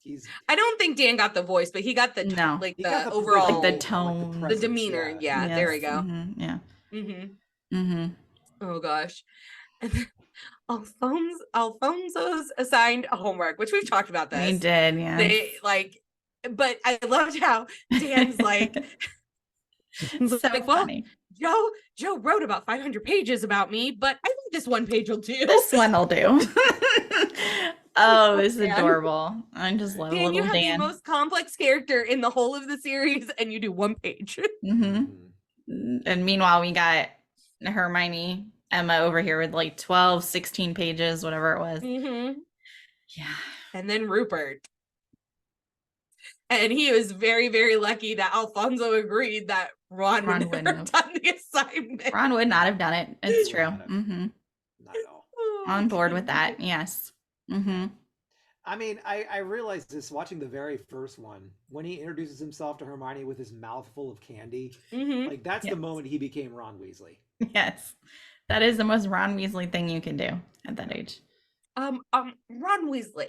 Speaker 8: he's
Speaker 7: I don't think Dan got the voice, but he got the
Speaker 1: No.
Speaker 8: he got
Speaker 7: the
Speaker 8: the
Speaker 7: overall
Speaker 1: Like the tone,
Speaker 7: the
Speaker 8: presence,
Speaker 7: demeanor. Yeah, there we
Speaker 1: Yes.
Speaker 7: go.
Speaker 1: Mhm. Yeah.
Speaker 7: Mm-hmm.
Speaker 1: Mhm.
Speaker 7: Oh gosh. And then Alfonso's assigned a homework, which we've talked about
Speaker 1: We
Speaker 7: this.
Speaker 1: did. Yeah.
Speaker 7: They like, but I loved how Dan's like,
Speaker 1: so
Speaker 7: like, well,
Speaker 1: funny.
Speaker 7: Joe wrote about 500 pages about me, but I think this one page will do.
Speaker 1: This one will do. Oh, it's
Speaker 7: Dan.
Speaker 1: adorable. I just love
Speaker 7: Dan, you
Speaker 1: little
Speaker 7: have
Speaker 1: Dan.
Speaker 7: the most complex character in the whole of the series, and you do one page.
Speaker 1: hmm And meanwhile, we got Hermione, Emma over here with like 12, 16 pages, whatever it was.
Speaker 7: Mm-hmm.
Speaker 1: Yeah.
Speaker 7: And then Rupert. And he was very, very lucky that Alfonso agreed that Ron would
Speaker 1: Ron wouldn't
Speaker 7: never
Speaker 1: have.
Speaker 7: done the assignment.
Speaker 1: Ron would not have done it. It's true.
Speaker 8: Not have.
Speaker 1: hmm
Speaker 8: Not at all.
Speaker 7: Oh,
Speaker 1: On board with that. Yes. hmm
Speaker 8: I mean, I realized this watching the very first one when he introduces himself to Hermione with his mouth full of candy.
Speaker 7: Mhm.
Speaker 8: Like that's
Speaker 1: Yes.
Speaker 8: the moment he became Ron Weasley.
Speaker 1: Yes. That is the most Ron Weasley thing you can do at that age.
Speaker 7: Ron Weasley,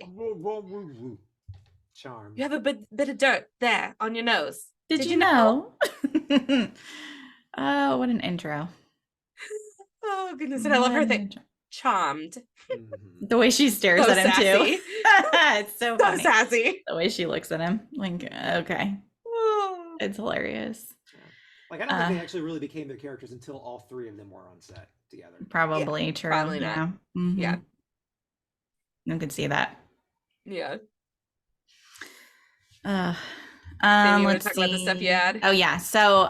Speaker 8: Charm.
Speaker 7: you have a bit of dirt there on your nose.
Speaker 1: Did you know? Oh, what an intro.
Speaker 7: Oh goodness, and I love her
Speaker 1: What an
Speaker 7: thing.
Speaker 1: intro.
Speaker 7: Charmed.
Speaker 8: Mhm.
Speaker 1: The way she stares
Speaker 7: So
Speaker 1: at him
Speaker 7: sassy.
Speaker 1: too. It's so
Speaker 7: So
Speaker 1: funny.
Speaker 7: sassy.
Speaker 1: The way she looks at him. Like, okay.
Speaker 7: Oh.
Speaker 1: It's hilarious.
Speaker 8: Like I don't think they actually really became their characters until all three of them were on set together.
Speaker 1: Probably true.
Speaker 7: probably not.
Speaker 1: Yeah. Mhm.
Speaker 7: Yeah.
Speaker 1: I could see that.
Speaker 7: Yeah.
Speaker 1: Uh,
Speaker 7: Maybe you want
Speaker 1: let's
Speaker 7: to talk about the stuff
Speaker 1: see.
Speaker 7: you had?
Speaker 1: Oh yeah. So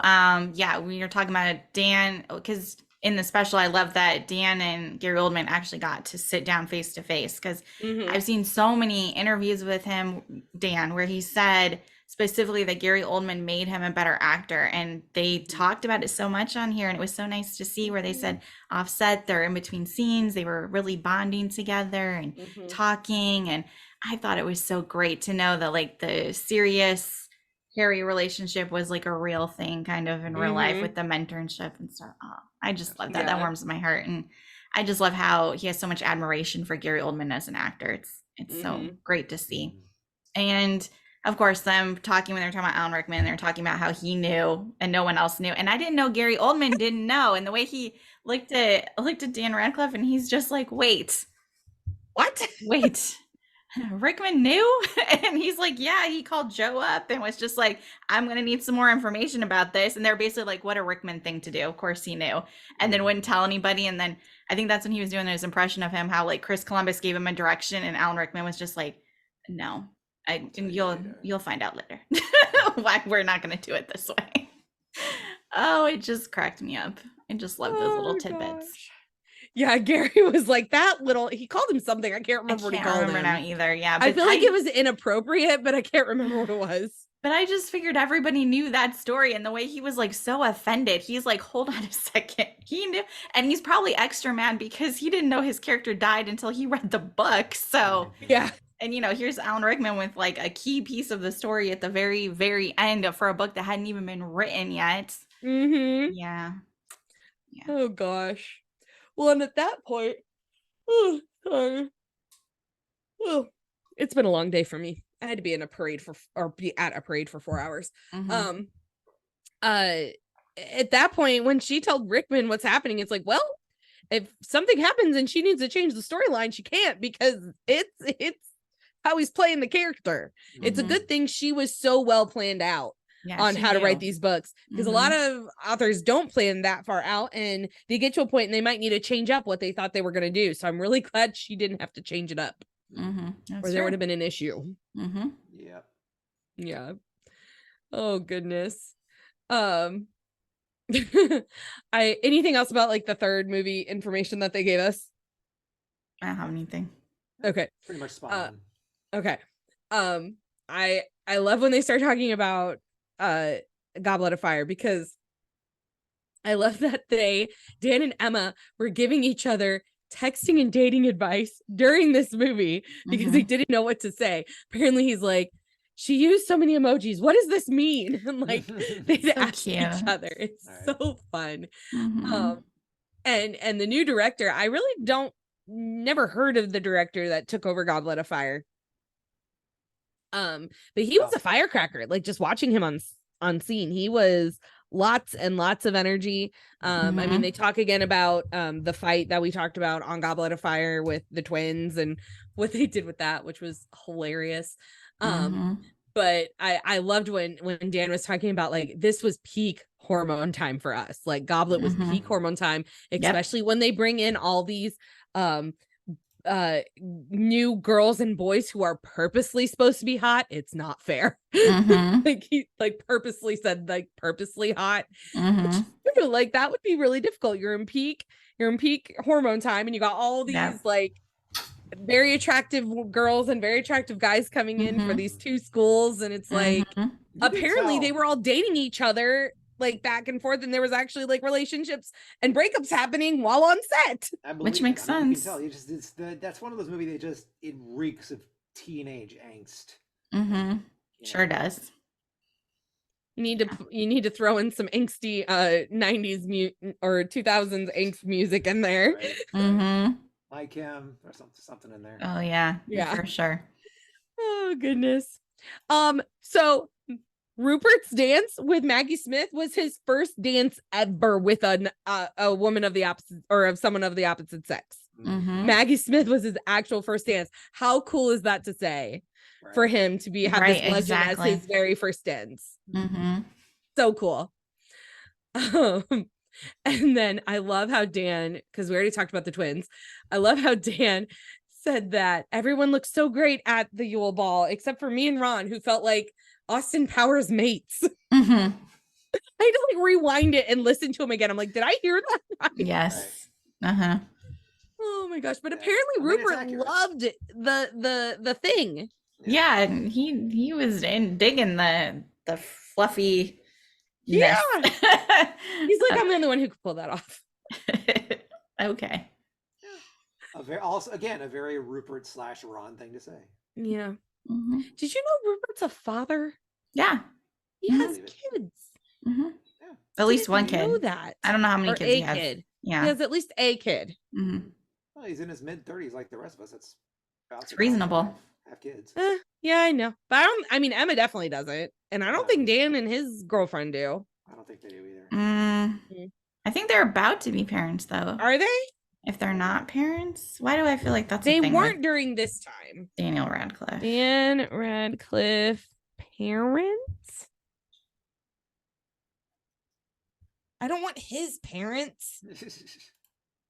Speaker 1: yeah, we were talking about Dan because in the special, I love that Dan and Gary Oldman actually got to sit down face to face because
Speaker 7: Mhm.
Speaker 1: I've seen so many interviews with him, Dan, where he said specifically that Gary Oldman made him a better actor. And they talked about it so much on here. And it was so nice to see where they said offset, they're in between scenes. They were really bonding together and
Speaker 7: Mhm.
Speaker 1: talking. And I thought it was so great to know that like the serious Harry relationship was like a real thing kind of in real life
Speaker 7: Mhm.
Speaker 1: with the mentorship and stuff. Oh, I just love that. That
Speaker 7: Yeah.
Speaker 1: warms my heart. And I just love how he has so much admiration for Gary Oldman as an actor. It's so
Speaker 7: Mhm.
Speaker 1: great to see. And of course, them talking when they're talking about Alan Rickman, they're talking about how he knew and no one else knew. And I didn't know Gary Oldman didn't know. And the way he looked at Dan Radcliffe and he's just like, wait,
Speaker 7: What?
Speaker 1: Rickman knew? And he's like, yeah, he called Joe up and was just like, I'm going to need some more information about this. And they're basically like, what a Rickman thing to do. Of course he knew. And then wouldn't tell anybody. And then I think that's when he was doing his impression of him, how like Chris Columbus gave him a direction and Alan Rickman was just like, no, and you'll find out later why we're not going to do it this way. Oh, it just cracked me up. I just love those little
Speaker 7: Oh,
Speaker 1: tidbits.
Speaker 7: gosh. Yeah, Gary was like that little. He called him something. I can't
Speaker 1: I
Speaker 7: remember what he
Speaker 1: can't
Speaker 7: called
Speaker 1: remember
Speaker 7: him.
Speaker 1: now either. Yeah,
Speaker 7: I
Speaker 1: but
Speaker 7: feel like it was inappropriate, but I can't remember what it was.
Speaker 1: But I just figured everybody knew that story, and the way he was like so offended, he's like, hold on a second. He knew, and he's probably extra mad because he didn't know his character died until he read the book. So,
Speaker 7: Yeah.
Speaker 1: and here's Alan Rickman with like a key piece of the story at the very, very end for a book that hadn't even been written yet.
Speaker 7: Mm-hmm.
Speaker 1: Yeah.
Speaker 7: Oh gosh. Well, and at that point, oh, sorry. Oh, it's been a long day for me. I had to be in a parade be at a parade for 4 hours.
Speaker 1: Mhm.
Speaker 7: At that point, when she told Rickman what's happening, it's like, well, if something happens and she needs to change the storyline, she can't because it's how he's playing the character. It's a
Speaker 1: Mhm.
Speaker 7: good thing she was so well planned out.
Speaker 1: Yeah,
Speaker 7: on
Speaker 1: she
Speaker 7: how to write
Speaker 1: knew.
Speaker 7: these books, because a lot of authors don't plan that far out, and they get to a point and they might need to change up what they thought they were going to do. So I'm really glad she didn't have to change it up, or there would have been an issue.
Speaker 8: Yep.
Speaker 7: Yeah. Oh goodness. Um anything else about like the third movie information that they gave us?
Speaker 1: I don't have anything.
Speaker 7: Okay.
Speaker 8: Pretty much spot on.
Speaker 7: Okay. I love when they start talking about Goblet of Fire, because I love that Dan and Emma were giving each other texting and dating advice during this movie because they didn't know what to say. Apparently he's like, she used so many emojis. What does this mean? And like they
Speaker 1: So
Speaker 7: ask
Speaker 1: cute.
Speaker 7: each other. It's so fun.
Speaker 1: Mhm.
Speaker 7: And the new director, I really never heard of the director that took over Goblet of Fire. But he was a firecracker. Like just watching him on scene, he was lots and lots of energy. I mean, they talk again about the fight that we talked about on Goblet of Fire with the twins and what they did with that, which was hilarious. But I loved when Dan was talking about like this was peak hormone time for us. Like Goblet was peak hormone time, especially when they bring in all these new girls and boys who are purposely supposed to be hot. It's not fair. Like he like purposely said like purposely hot. Like that would be really difficult. You're in peak hormone time, and you got all these like very attractive girls and very attractive guys coming in for these two schools, and it's like apparently they were all dating each other like back and forth, and there was actually like relationships and breakups happening while on set,
Speaker 1: which makes sense.
Speaker 8: You can tell that's one of those movies it reeks of teenage angst.
Speaker 1: Sure does.
Speaker 7: You need to throw in some angsty 90s or 2000s angst music in there.
Speaker 8: My Kim or something in there.
Speaker 1: Oh yeah, for sure.
Speaker 7: Oh goodness. So Rupert's dance with Maggie Smith was his first dance ever with a woman of the opposite, or of someone of the opposite sex. Maggie Smith was his actual first dance. How cool is that to say for him to have this legend as his very first dance? So cool. And then I love how Dan, because we already talked about the twins, I love how Dan said that everyone looked so great at the Yule Ball except for me and Ron, who felt like Austin Powers mates. I had to like rewind it and listen to him again. I'm like, did I hear that right?
Speaker 1: Yes.
Speaker 7: Oh my gosh. But apparently Rupert loved the thing.
Speaker 1: Yeah, and he was digging the fluffy.
Speaker 7: Yeah. He's like, I'm the only one who could pull that off.
Speaker 1: Okay.
Speaker 8: A very Rupert / Ron thing to say.
Speaker 7: Yeah. Did you know Rupert's a father?
Speaker 1: Yeah.
Speaker 7: He has kids.
Speaker 1: At least one kid.
Speaker 7: Know that.
Speaker 1: I don't know how many kids he has.
Speaker 7: Kid.
Speaker 1: Yeah.
Speaker 7: He has at least a kid.
Speaker 8: Well, he's in his mid-30s like the rest of us. It's
Speaker 1: reasonable.
Speaker 8: Have kids.
Speaker 7: Yeah, I know. But Emma definitely doesn't. And I don't think Dan and his girlfriend do.
Speaker 8: I don't think they do either.
Speaker 1: I think they're about to be parents, though.
Speaker 7: Are they?
Speaker 1: If they're not parents, why do I feel like that's
Speaker 7: they
Speaker 1: a thing
Speaker 7: weren't during this time?
Speaker 1: Daniel Radcliffe.
Speaker 7: Dan Radcliffe parents? I don't want his parents.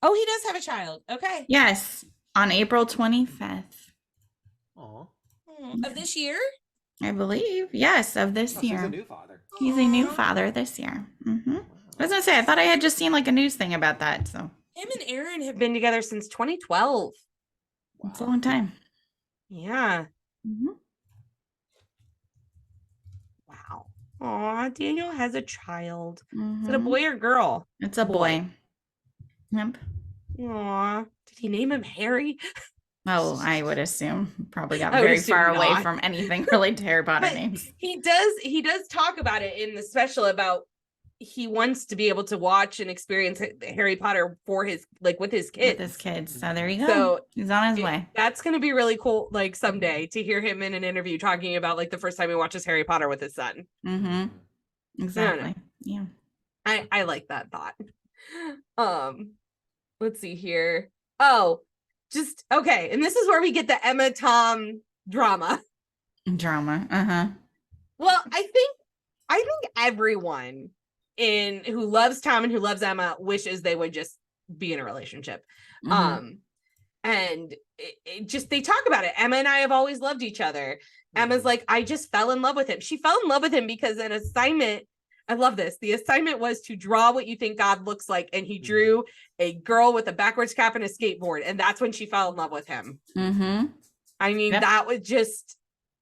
Speaker 7: Oh, he does have a child. Okay.
Speaker 1: Yes, on April 25th.
Speaker 8: Aww.
Speaker 7: Of this year?
Speaker 1: I believe. Yes, of this year.
Speaker 8: He's a new father.
Speaker 1: He's a new father this year. I was going to say, I thought I had just seen like a news thing about that. So
Speaker 7: him and Aaron have been together since 2012.
Speaker 1: It's a long time.
Speaker 7: Yeah. Wow. Aw, Daniel has a child. Is it a boy or girl?
Speaker 1: It's a boy. Yep.
Speaker 7: Aw. Did he name him Harry?
Speaker 1: Oh, I would assume. Probably got very far away from anything related to Harry Potter names.
Speaker 7: He does talk about it in the special about he wants to be able to watch and experience Harry Potter for his with his kids.
Speaker 1: With his kids. So there you go.
Speaker 7: So
Speaker 1: he's on his way.
Speaker 7: That's going to be really cool. Like someday to hear him in an interview talking about like the first time he watches Harry Potter with his son.
Speaker 1: Exactly. Yeah.
Speaker 7: I like that thought. Let's see here. Oh, just okay. And this is where we get the Emma Tom drama.
Speaker 1: Well,
Speaker 7: Well, I think I think everyone who loves Tom and who loves Emma wishes they would just be in a relationship.
Speaker 1: Mhm.
Speaker 7: And it just, they talk about it. Emma and I have always loved each other. Emma's like, I just fell in love with him. She fell in love with him because an assignment, I love this. The assignment was to draw what you think God looks like. And he drew a girl with a backwards cap and a skateboard. And that's when she fell in love with him.
Speaker 1: Mhm.
Speaker 7: I mean,
Speaker 1: Yep.
Speaker 7: that was just,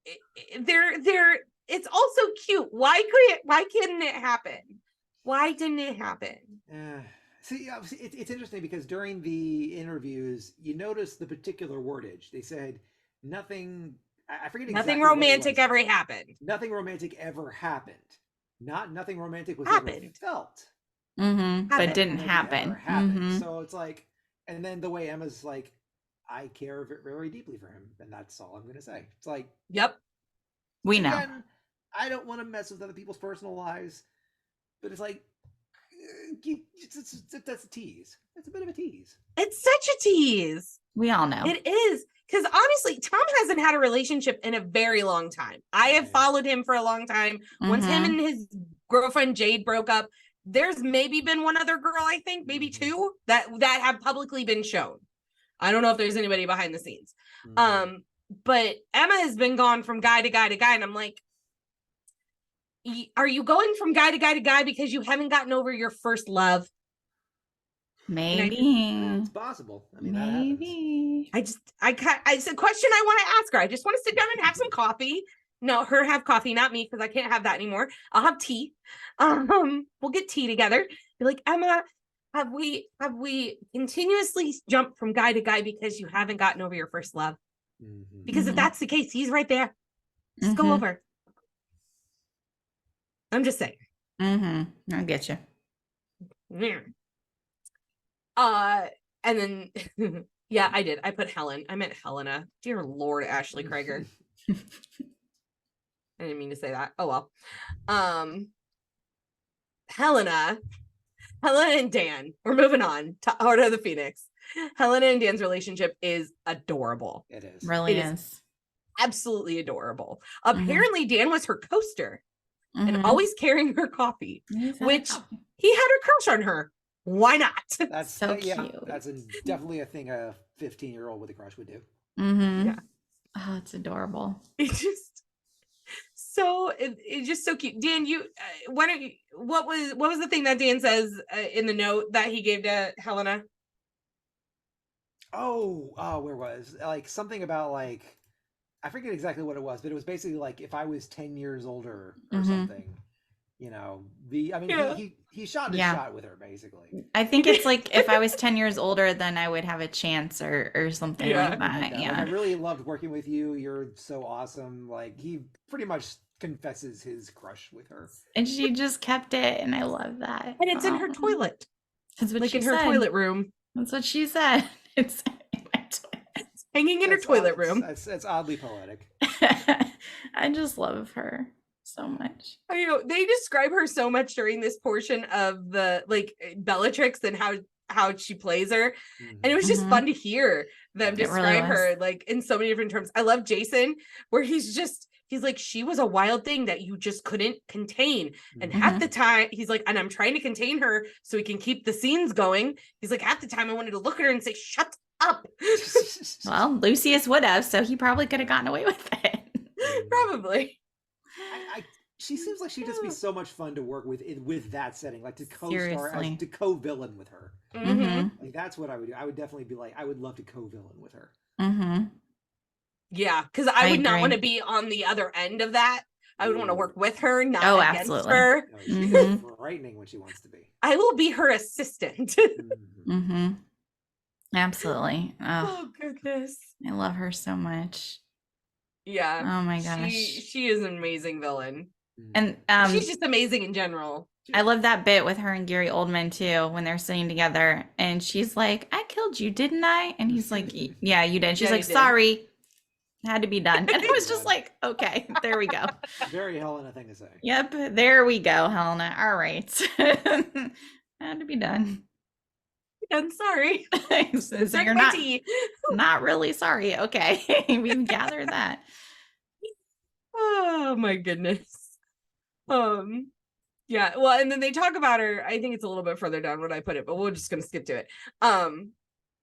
Speaker 7: it's also cute. Why couldn't it happen? Why didn't it happen?
Speaker 8: See, it's interesting because during the interviews, you notice the particular wordage. They said nothing. I forget exactly.
Speaker 7: Nothing romantic ever happened.
Speaker 8: Nothing romantic ever happened. Nothing romantic was
Speaker 7: Happened.
Speaker 8: ever felt.
Speaker 1: Mhm. But
Speaker 7: Happened.
Speaker 1: didn't
Speaker 8: Never
Speaker 1: happen.
Speaker 8: ever happened.
Speaker 1: Mhm.
Speaker 8: So it's like, and then the way Emma's like, I care very deeply for him, and that's all I'm gonna say. It's like,
Speaker 7: Yep.
Speaker 1: We know.
Speaker 8: again, I don't want to mess with other people's personal lives, but it's like, that's a tease. That's a bit of a tease.
Speaker 7: It's such a tease.
Speaker 1: We all know.
Speaker 7: It is. Because honestly, Tom hasn't had a relationship in a very long time. I have followed him for a long time. Once him and his girlfriend Jade broke up, there's maybe been one other girl, I think, maybe two that have publicly been shown. I don't know if there's anybody behind the scenes. But Emma has been gone from guy to guy to guy, and I'm like, are you going from guy to guy to guy because you haven't gotten over your first love?
Speaker 1: Maybe.
Speaker 8: It's possible. I mean,
Speaker 1: maybe.
Speaker 7: It's a question I want to ask her. I just want to sit down and have some coffee. No, her have coffee, not me, because I can't have that anymore. I'll have tea. We'll get tea together. Be like, Emma, have we continuously jumped from guy to guy because you haven't gotten over your first love? Because if that's the case, he's right there. Just go over. I'm just saying.
Speaker 1: I get you.
Speaker 7: Yeah. And then yeah, I did. I put Helen. I meant Helena. Dear Lord, Ashley Krieger. I didn't mean to say that. Oh well. Helena and Dan. We're moving on to Order of the Phoenix. Helena and Dan's relationship is adorable.
Speaker 8: It is.
Speaker 1: Really is.
Speaker 7: Absolutely adorable. Apparently, Dan was her coaster and always carrying her coffee, which he had a crush on her. Why not?
Speaker 8: That's
Speaker 1: so
Speaker 8: yeah,
Speaker 1: cute.
Speaker 8: That's definitely a thing a 15-year-old with a crush would do.
Speaker 1: Yeah. Oh, it's adorable.
Speaker 7: It's just it's just so cute. Dan, why don't you? What was the thing that Dan says in the note that he gave to Helena?
Speaker 8: Where was like something about like I forget exactly what it was, but it was basically like if I was 10 years older or something. You know, he shot his shot with her basically.
Speaker 1: I think it's like if I was 10 years older, then I would have a chance or something like that. Yeah.
Speaker 8: Like, I really loved working with you. You're so awesome. Like he pretty much confesses his crush with her.
Speaker 1: And she just kept it, and I love that.
Speaker 7: And it's in her toilet.
Speaker 1: That's what she
Speaker 7: in
Speaker 1: said.
Speaker 7: Her toilet room.
Speaker 1: That's what she said. It's in my toilet.
Speaker 7: Hanging in her toilet room.
Speaker 8: That's oddly poetic.
Speaker 1: I just love her so much.
Speaker 7: I know they describe her so much during this portion of the like Bellatrix and how she plays her, and it was just fun to hear them describe her like in so many different terms. I love Jason where he's like, she was a wild thing that you just couldn't contain, and half the time he's like, and I'm trying to contain her so we can keep the scenes going. He's like, half the time I wanted to look at her and say, shut up.
Speaker 1: Well, Lucius would have, so he probably could have gotten away with it.
Speaker 7: Probably.
Speaker 8: She seems like she'd just be so much fun to work with that setting, like to co-star, to co-villain with her. Like that's what I would do. I would definitely be like, I would love to co-villain with her.
Speaker 7: Yeah, because I would not want to be on the other end of that. I would want to work with her, not against
Speaker 1: absolutely.
Speaker 7: her.
Speaker 8: No, she's frightening when she wants to be.
Speaker 7: I will be her assistant.
Speaker 1: Absolutely.
Speaker 7: Oh goodness,
Speaker 1: I love her so much.
Speaker 7: Yeah.
Speaker 1: Oh my gosh.
Speaker 7: She is an amazing villain.
Speaker 1: And
Speaker 7: she's just amazing in general.
Speaker 1: I love that bit with her and Gary Oldman too when they're sitting together and she's like, I killed you, didn't I? And he's like, yeah, you did. She's like, sorry. Had to be done. And it was just like, okay, there we go.
Speaker 8: Very Helena thing to say.
Speaker 1: Yep, there we go, Helena. All right. Had to be done.
Speaker 7: I'm sorry.
Speaker 1: So you're not really sorry. Okay. We've gathered that.
Speaker 7: Oh my goodness. Yeah, well, and then they talk about her. I think it's a little bit further down when I put it, but we're just gonna skip to it.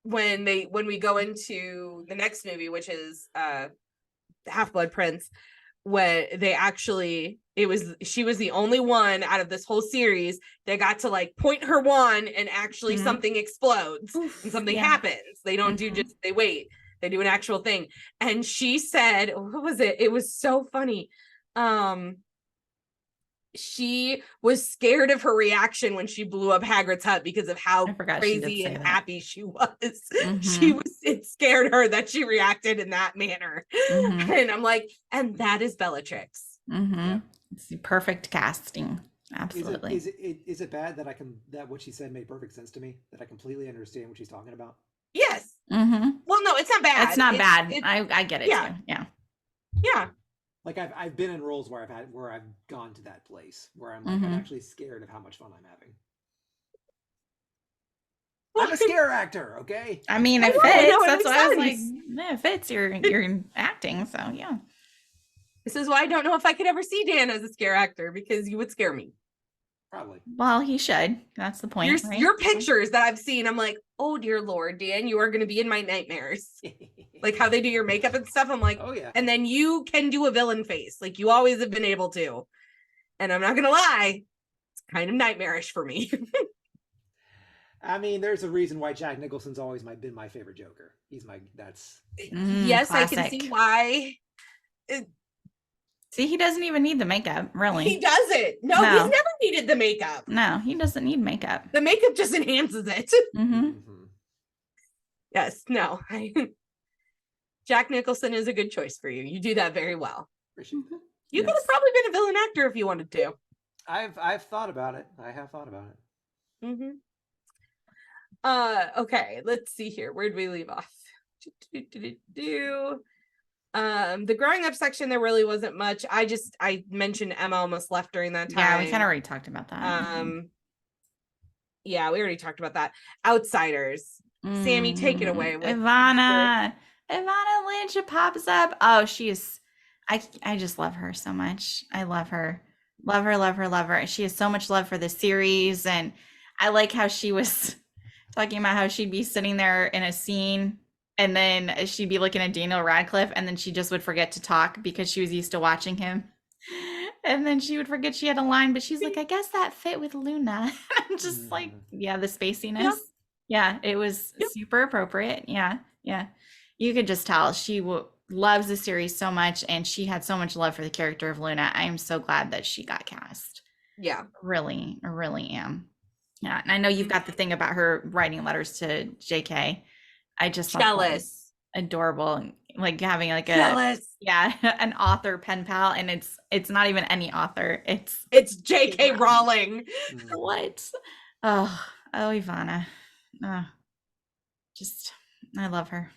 Speaker 7: When we go into the next movie, which is Half-Blood Prince, when they actually she was the only one out of this whole series that got to like point her wand and actually something explodes and something happens. They don't do just they wait. They do an actual thing. And she said, what was it? It was so funny. She was scared of her reaction when she blew up Hagrid's hut because of how crazy and happy she was. It scared her that she reacted in that manner. And I'm like, and that is Bellatrix.
Speaker 1: Yeah. It's the perfect casting. Absolutely.
Speaker 8: Is it bad that what she said made perfect sense to me? That I completely understand what she's talking about?
Speaker 7: Yes. Well, no, it's not bad.
Speaker 1: It's not bad. I get it too. Yeah.
Speaker 7: Yeah.
Speaker 8: Like I've been in roles where I've gone to that place where I'm like I'm actually scared of how much fun I'm having. I'm a scare actor, okay?
Speaker 1: I mean, it fits. That's why I was like, yeah, it fits. You're acting, so yeah.
Speaker 7: This is why I don't know if I could ever see Dan as a scare actor, because you would scare me.
Speaker 8: Probably.
Speaker 1: Well, he should. That's the point.
Speaker 7: Your pictures that I've seen, I'm like, oh dear Lord, Dan, you are going to be in my nightmares. Like how they do your makeup and stuff. I'm like,
Speaker 8: oh yeah.
Speaker 7: And then you can do a villain face, like you always have been able to. And I'm not gonna lie, it's kind of nightmarish for me.
Speaker 8: I mean, there's a reason why Jack Nicholson's always been my favorite Joker.
Speaker 7: Yes, classic. I can see why.
Speaker 1: See, he doesn't even need the makeup, really.
Speaker 7: He doesn't. No, he's never needed the makeup.
Speaker 1: No, he doesn't need makeup.
Speaker 7: The makeup just enhances it. Yes, no. Jack Nicholson is a good choice for you. You do that very well. You could have probably been a villain actor if you wanted to.
Speaker 8: I've thought about it. I have thought about it.
Speaker 7: Okay, let's see here. Where did we leave off? The growing up section, there really wasn't much. I mentioned Emma almost left during that time.
Speaker 1: Yeah, we kind of already talked about that.
Speaker 7: Yeah, we already talked about that. Outsiders. Sammy, take it away.
Speaker 1: Ivana Lynch pops up. Oh, she is. I just love her so much. I love her. Love her. She has so much love for the series, and I like how she was talking about how she'd be sitting there in a scene and then she'd be looking at Daniel Radcliffe and then she just would forget to talk because she was used to watching him. And then she would forget she had a line, but she's like, I guess that fit with Luna. I'm just like, yeah, the spaciness. Yeah, it was super appropriate. Yeah. You could just tell she loves the series so much, and she had so much love for the character of Luna. I am so glad that she got cast.
Speaker 7: Yeah.
Speaker 1: Really am. Yeah, and I know you've got the thing about her writing letters to JK. I just
Speaker 7: jealous.
Speaker 1: Adorable, like having like an author pen pal, and it's not even any author. It's
Speaker 7: JK Rowling.
Speaker 1: What? Oh, Ivana. Just I love her.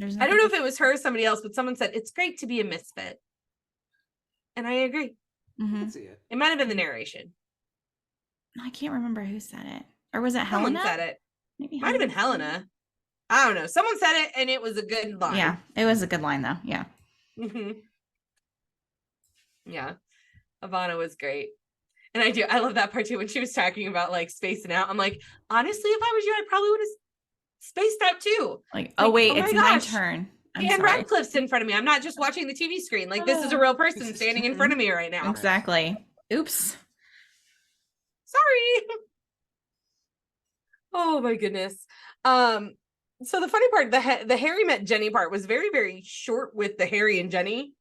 Speaker 7: I don't know if it was her or somebody else, but someone said it's great to be a misfit, and I agree. It might have been the narration.
Speaker 1: I can't remember who said it, or was it Helena?
Speaker 7: Someone said it.
Speaker 1: Maybe
Speaker 7: might have been Helena. I don't know. Someone said it, and it was a good line.
Speaker 1: Yeah, it was a good line though. Yeah.
Speaker 7: Yeah, Ivana was great, and I love that part too when she was talking about like spacing out. I'm like, honestly, if I was you, I probably would have spaced out too.
Speaker 1: Like, oh wait, it's my turn.
Speaker 7: Dan Radcliffe's in front of me. I'm not just watching the TV screen. Like, this is a real person standing in front of me right now.
Speaker 1: Exactly. Oops.
Speaker 7: Sorry. Oh my goodness. So the funny part, the Harry met Jenny part was very, very short with the Harry and Jenny.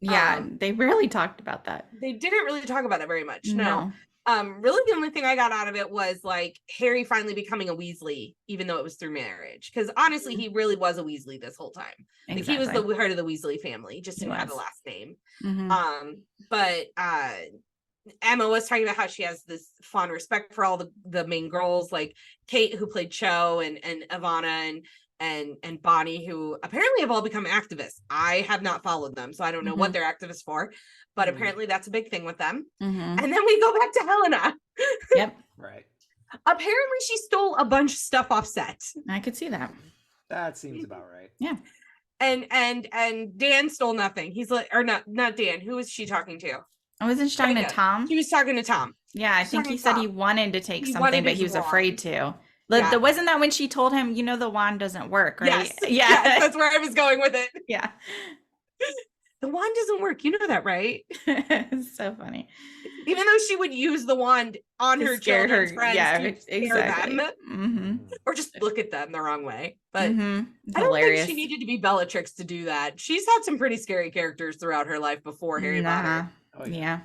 Speaker 1: Yeah, they rarely talked about that.
Speaker 7: They didn't really talk about it very much. No. Really the only thing I got out of it was like Harry finally becoming a Weasley, even though it was through marriage. Because honestly, he really was a Weasley this whole time. Exactly. Like, he was the heart of the Weasley family, just didn't have the last name. But Emma was talking about how she has this fond respect for all the main girls, like Kate, who played Cho, and Ivana and Bonnie, who apparently have all become activists. I have not followed them, so I don't know what they're activists for, but apparently that's a big thing with them. And then we go back to Helena.
Speaker 1: Yep.
Speaker 8: Right.
Speaker 7: Apparently she stole a bunch of stuff off set.
Speaker 1: I could see that.
Speaker 8: That seems about right.
Speaker 1: Yeah.
Speaker 7: And Dan stole nothing. He's like, or not Dan. Who is she talking to?
Speaker 1: I wasn't she talking to
Speaker 7: Draco.
Speaker 1: Tom?
Speaker 7: She was talking to Tom.
Speaker 1: Yeah, I
Speaker 7: She's
Speaker 1: think
Speaker 7: talking
Speaker 1: he
Speaker 7: to
Speaker 1: said he
Speaker 7: Tom.
Speaker 1: wanted to take
Speaker 7: He
Speaker 1: something,
Speaker 7: wanted
Speaker 1: but
Speaker 7: his
Speaker 1: he was
Speaker 7: wand.
Speaker 1: afraid to.
Speaker 7: Yeah.
Speaker 1: Wasn't that when she told him, the wand doesn't work, right?
Speaker 7: Yes. Yes, that's where I was going with it.
Speaker 1: Yeah.
Speaker 7: The wand doesn't work. You know that, right?
Speaker 1: It's so funny.
Speaker 7: Even though she would use the wand on
Speaker 1: To
Speaker 7: her
Speaker 1: scare
Speaker 7: children's
Speaker 1: her.
Speaker 7: friends
Speaker 1: Yeah,
Speaker 7: to scare
Speaker 1: exactly.
Speaker 7: them,
Speaker 1: Mm-hmm.
Speaker 7: or just look at them the wrong way. But
Speaker 1: Mm-hmm.
Speaker 7: I don't think
Speaker 1: Hilarious.
Speaker 7: she needed to be Bellatrix to do that. She's had some pretty scary characters throughout her life before Harry Potter.
Speaker 8: Oh,
Speaker 1: Yeah.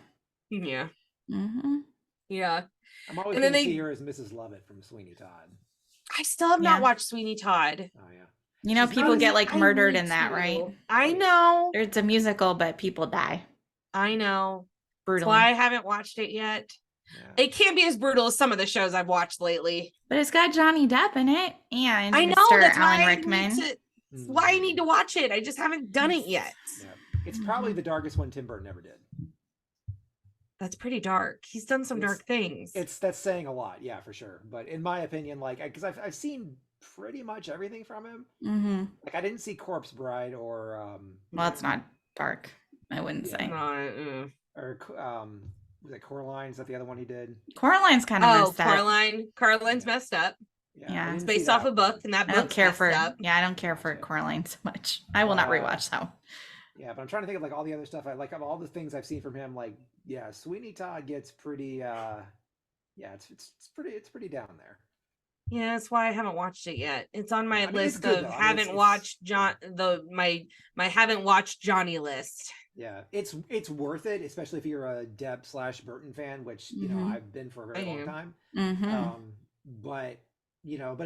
Speaker 7: Yeah.
Speaker 1: Mm-hmm.
Speaker 7: Yeah.
Speaker 8: I'm always
Speaker 7: And
Speaker 8: going
Speaker 7: then
Speaker 8: to
Speaker 7: they-
Speaker 8: see her as Mrs. Lovett from Sweeney Todd.
Speaker 7: I still have
Speaker 1: Yeah.
Speaker 7: not watched Sweeney Todd.
Speaker 8: Oh yeah.
Speaker 1: You know,
Speaker 8: She's
Speaker 1: people
Speaker 8: nice.
Speaker 1: get like
Speaker 7: I
Speaker 1: murdered
Speaker 7: need
Speaker 1: in that,
Speaker 7: to.
Speaker 1: right?
Speaker 7: I know.
Speaker 1: It's a musical, but people die
Speaker 7: I know. That's
Speaker 1: brutally.
Speaker 7: why I haven't watched it yet.
Speaker 8: Yeah.
Speaker 7: It can't be as brutal as some of the shows I've watched lately.
Speaker 1: But it's got Johnny Depp in it and
Speaker 7: I know.
Speaker 1: Mr.
Speaker 7: That's
Speaker 1: Alan
Speaker 7: why
Speaker 1: Rickman.
Speaker 7: that's why I need to watch it. I just haven't done it yet.
Speaker 8: Yeah. It's probably the darkest one Tim Burton ever did.
Speaker 7: That's pretty dark. He's done some dark things.
Speaker 8: That's saying a lot, yeah, for sure. But in my opinion, like, because I've seen pretty much everything from him.
Speaker 1: Mm-hmm.
Speaker 8: Like, I didn't see Corpse Bride or
Speaker 1: Well, it's not dark, I wouldn't
Speaker 8: Yeah.
Speaker 1: say.
Speaker 8: was it Coraline? Is that the other one he did?
Speaker 1: Coraline's kind of messed up.
Speaker 7: Caroline's messed up.
Speaker 1: Yeah.
Speaker 8: I
Speaker 7: It's
Speaker 8: didn't
Speaker 7: based
Speaker 8: see
Speaker 7: off
Speaker 8: that
Speaker 7: a book,
Speaker 8: one.
Speaker 7: and that
Speaker 1: I don't
Speaker 7: book's
Speaker 1: care
Speaker 7: messed
Speaker 1: for
Speaker 7: up.
Speaker 1: I don't care for Coraline so much. I will not rewatch that one.
Speaker 8: Yeah, but I'm trying to think of like all the other stuff I like, of all the things I've seen from him. Like, yeah, Sweeney Todd gets pretty. It's pretty down there.
Speaker 7: Yeah, that's why I haven't watched it yet. It's on my
Speaker 8: I mean, it's
Speaker 7: list
Speaker 8: good,
Speaker 7: of
Speaker 8: though. I mean,
Speaker 7: haven't
Speaker 8: it's-
Speaker 7: watched my haven't watched Johnny list.
Speaker 8: Yeah, it's worth it, especially if you're a Depp/Burton fan, which you know
Speaker 1: Mhm.
Speaker 8: I've been for a very
Speaker 7: I
Speaker 8: long
Speaker 7: am.
Speaker 8: time.
Speaker 1: Mm-hmm.
Speaker 8: But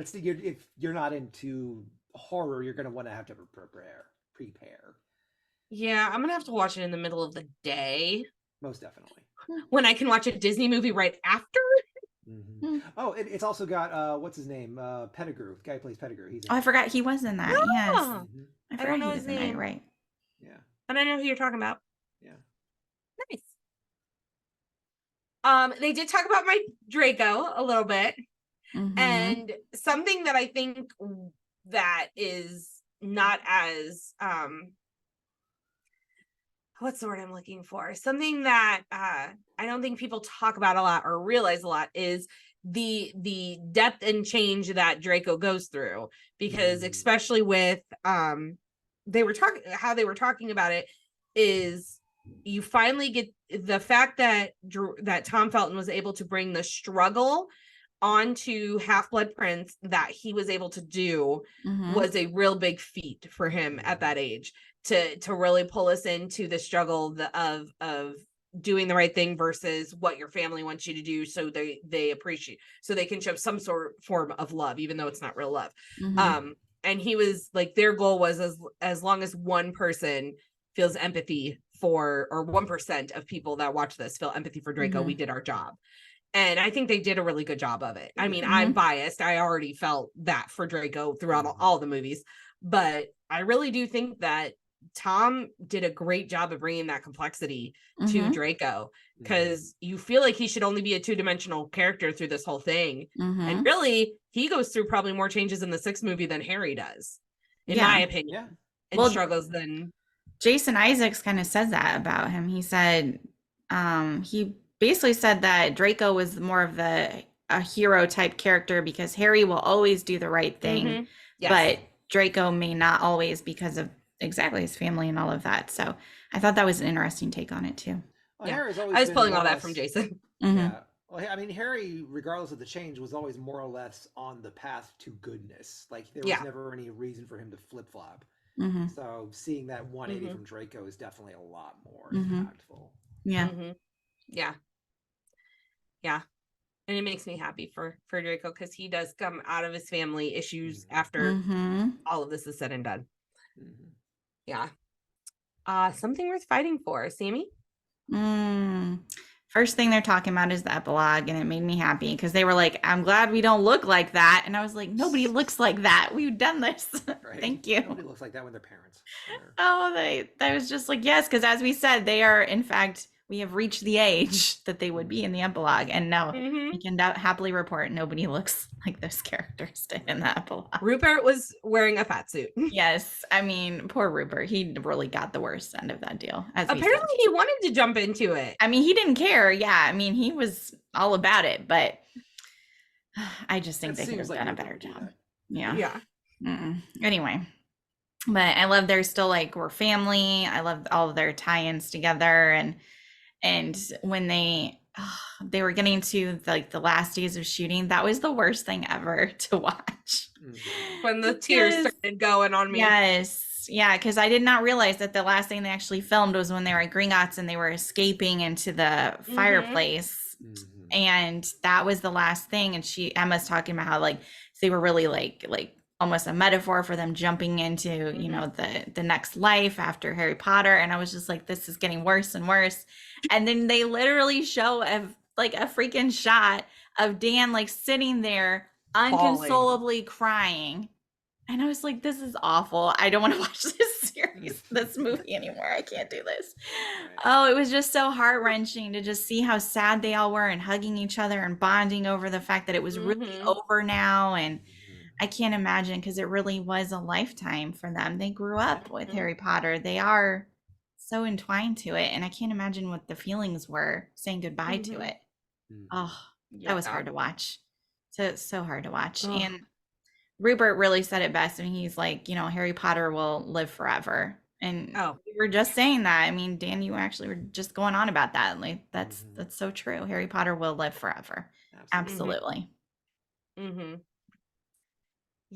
Speaker 8: it's if you're not into horror, you're gonna want to have to prepare.
Speaker 7: Yeah, I'm gonna have to watch it in the middle of the day
Speaker 8: Most definitely.
Speaker 7: when I can watch a Disney movie right after.
Speaker 8: Mhm. Oh, it's also got what's his name? Pettigrew, the guy who plays Pettigrew. He's in
Speaker 1: Oh, I
Speaker 8: it.
Speaker 1: forgot he was in that. Yes.
Speaker 7: Ah,
Speaker 8: Mhm.
Speaker 1: I
Speaker 7: don't
Speaker 1: forgot
Speaker 7: know
Speaker 1: he
Speaker 7: his
Speaker 1: was in
Speaker 7: name.
Speaker 1: it, right.
Speaker 8: Yeah,
Speaker 7: and I know who you're talking about.
Speaker 8: yeah.
Speaker 7: Nice. They did talk about my Draco a little bit.
Speaker 1: Mhm.
Speaker 7: And something that I think that is not as what's the word I'm looking for? Something that I don't think people talk about a lot or realize a lot is the depth and change that Draco goes through, because especially with how they were talking about it is you finally get the fact that Tom Felton was able to bring the struggle onto Half-Blood Prince that he was able to do
Speaker 1: Mhm.
Speaker 7: was a real big feat for him at that age, to really pull us into the struggle of doing the right thing versus what your family wants you to do, so they appreciate, so they can show some form of love even though it's not real love.
Speaker 1: Mhm.
Speaker 7: And he was like, their goal was as long as one person feels empathy for, or 1% of people that watch this feel empathy for Draco, we did our job. And I think they did a really good job of it. I mean, I'm biased. I already felt that for Draco throughout all the movies, but I really do think that Tom did a great job of bringing that complexity to Draco, because you feel like he should only be a 2-dimensional character through this whole thing.
Speaker 1: Mhm.
Speaker 7: And really, he goes through probably more changes in the 6th movie than Harry does, in
Speaker 1: Yeah.
Speaker 7: my opinion.
Speaker 8: Yeah.
Speaker 7: And
Speaker 1: Well,
Speaker 7: struggles than
Speaker 1: Jason Isaacs kind of says that about him. He said, he basically said that Draco was more of a hero type character because Harry will always do the right thing,
Speaker 7: Yes.
Speaker 1: but Draco may not always because of exactly his family and all of that. So I thought that was an interesting take on it too.
Speaker 8: Well,
Speaker 7: Yeah.
Speaker 8: Harry's always
Speaker 7: I was
Speaker 8: been
Speaker 7: pulling
Speaker 8: more
Speaker 7: all
Speaker 8: or
Speaker 7: that
Speaker 8: less-
Speaker 7: from Jason.
Speaker 1: Mhm.
Speaker 8: Yeah. Well, I mean, Harry, regardless of the change, was always more or less on the path to goodness. Like, there was
Speaker 7: Yeah.
Speaker 8: never any reason for him to flip-flop.
Speaker 1: Mhm.
Speaker 8: So seeing that 180 from Draco is definitely a lot more
Speaker 1: Mhm.
Speaker 8: impactful.
Speaker 1: Yeah.
Speaker 7: Yeah. And it makes me happy for Draco, because he does come out of his family issues after
Speaker 1: Mhm.
Speaker 7: all of this is said and done.
Speaker 8: Mhm.
Speaker 7: Yeah. Something worth fighting for, Sammy.
Speaker 1: First thing they're talking about is the epilogue, and it made me happy because they were like, "I'm glad we don't look like that," and I was like, "Nobody looks like that. We've done this."
Speaker 8: Right?
Speaker 1: Thank you.
Speaker 8: Nobody looks like that when they're parents.
Speaker 1: Oh, I was just like, yes, because as we said, they are, in fact, we have reached the age that they would be in the epilogue. And no, we can happily report nobody looks like those characters did in the epilogue.
Speaker 7: Rupert was wearing a fat suit.
Speaker 1: Yes, I mean, poor Rupert. He really got the worst end of that deal.
Speaker 7: Apparently, he wanted to jump into it.
Speaker 1: I mean, he didn't care. Yeah, I mean, he was all about it, but I just think they could have done a better job. Yeah. Anyway, but I love they're still like we're family. I love all of their tie-ins together, and when they were getting to like the last days of shooting, that was the worst thing ever to watch.
Speaker 7: When the tears started going on me.
Speaker 1: Yes. Yeah, because I did not realize that the last thing they actually filmed was when they were at Gringotts and they were escaping into the fireplace. And that was the last thing. And Emma's talking about how like they were really like almost a metaphor for them jumping into, you know, the next life after Harry Potter. And I was just like, this is getting worse and worse. And then they literally show a freaking shot of Dan like sitting there unconsolably crying. And I was like, this is awful. I don't want to watch this movie anymore. I can't do this. Oh, it was just so heart-wrenching to just see how sad they all were and hugging each other and bonding over the fact that it was really over now. And I can't imagine, because it really was a lifetime for them. They grew up with Harry Potter. They are so entwined to it. And I can't imagine what the feelings were saying goodbye to it. Oh, that was hard to watch. So hard to watch. And Rupert really said it best. I mean, he's like, you know, Harry Potter will live forever. And we were just saying that. I mean, Dan, you actually were just going on about that. Like, that's so true. Harry Potter will live forever. Absolutely.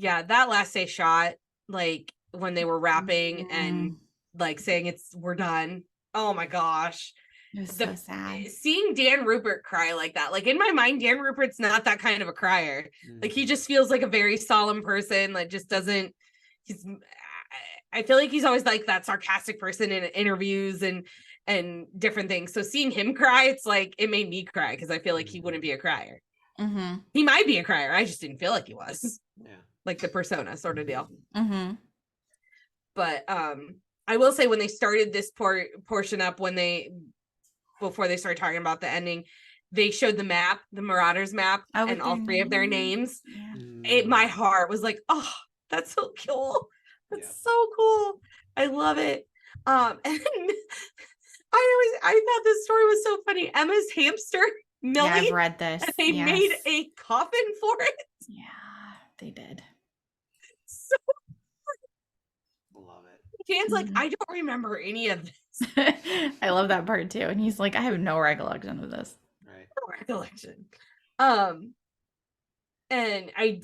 Speaker 7: Yeah, that last day shot, like when they were rapping and like saying we're done. Oh my gosh.
Speaker 1: It was so sad.
Speaker 7: Seeing Dan Rupert cry like that, like in my mind, Dan Rupert's not that kind of a crier. Like he just feels like a very solemn person. Like just doesn't. I feel like he's always like that sarcastic person in interviews and different things. So seeing him cry, it's like it made me cry because I feel like he wouldn't be a crier. He might be a crier. I just didn't feel like he was. Yeah, like the persona sort of deal. But I will say when they started this portion up, before they started talking about the ending, they showed the map, the Marauders map, and all three of their names. My heart was like, oh, that's so cool. That's so cool. I love it. And I thought this story was so funny. Emma's hamster, Millie.
Speaker 1: Yeah, I've read this.
Speaker 7: And they made a coffin for it.
Speaker 1: Yeah, they did.
Speaker 7: So
Speaker 8: love it.
Speaker 7: Dan's like, I don't remember any of this.
Speaker 1: I love that part too. And he's like, I have no recollection of this.
Speaker 8: Right.
Speaker 7: No recollection. And I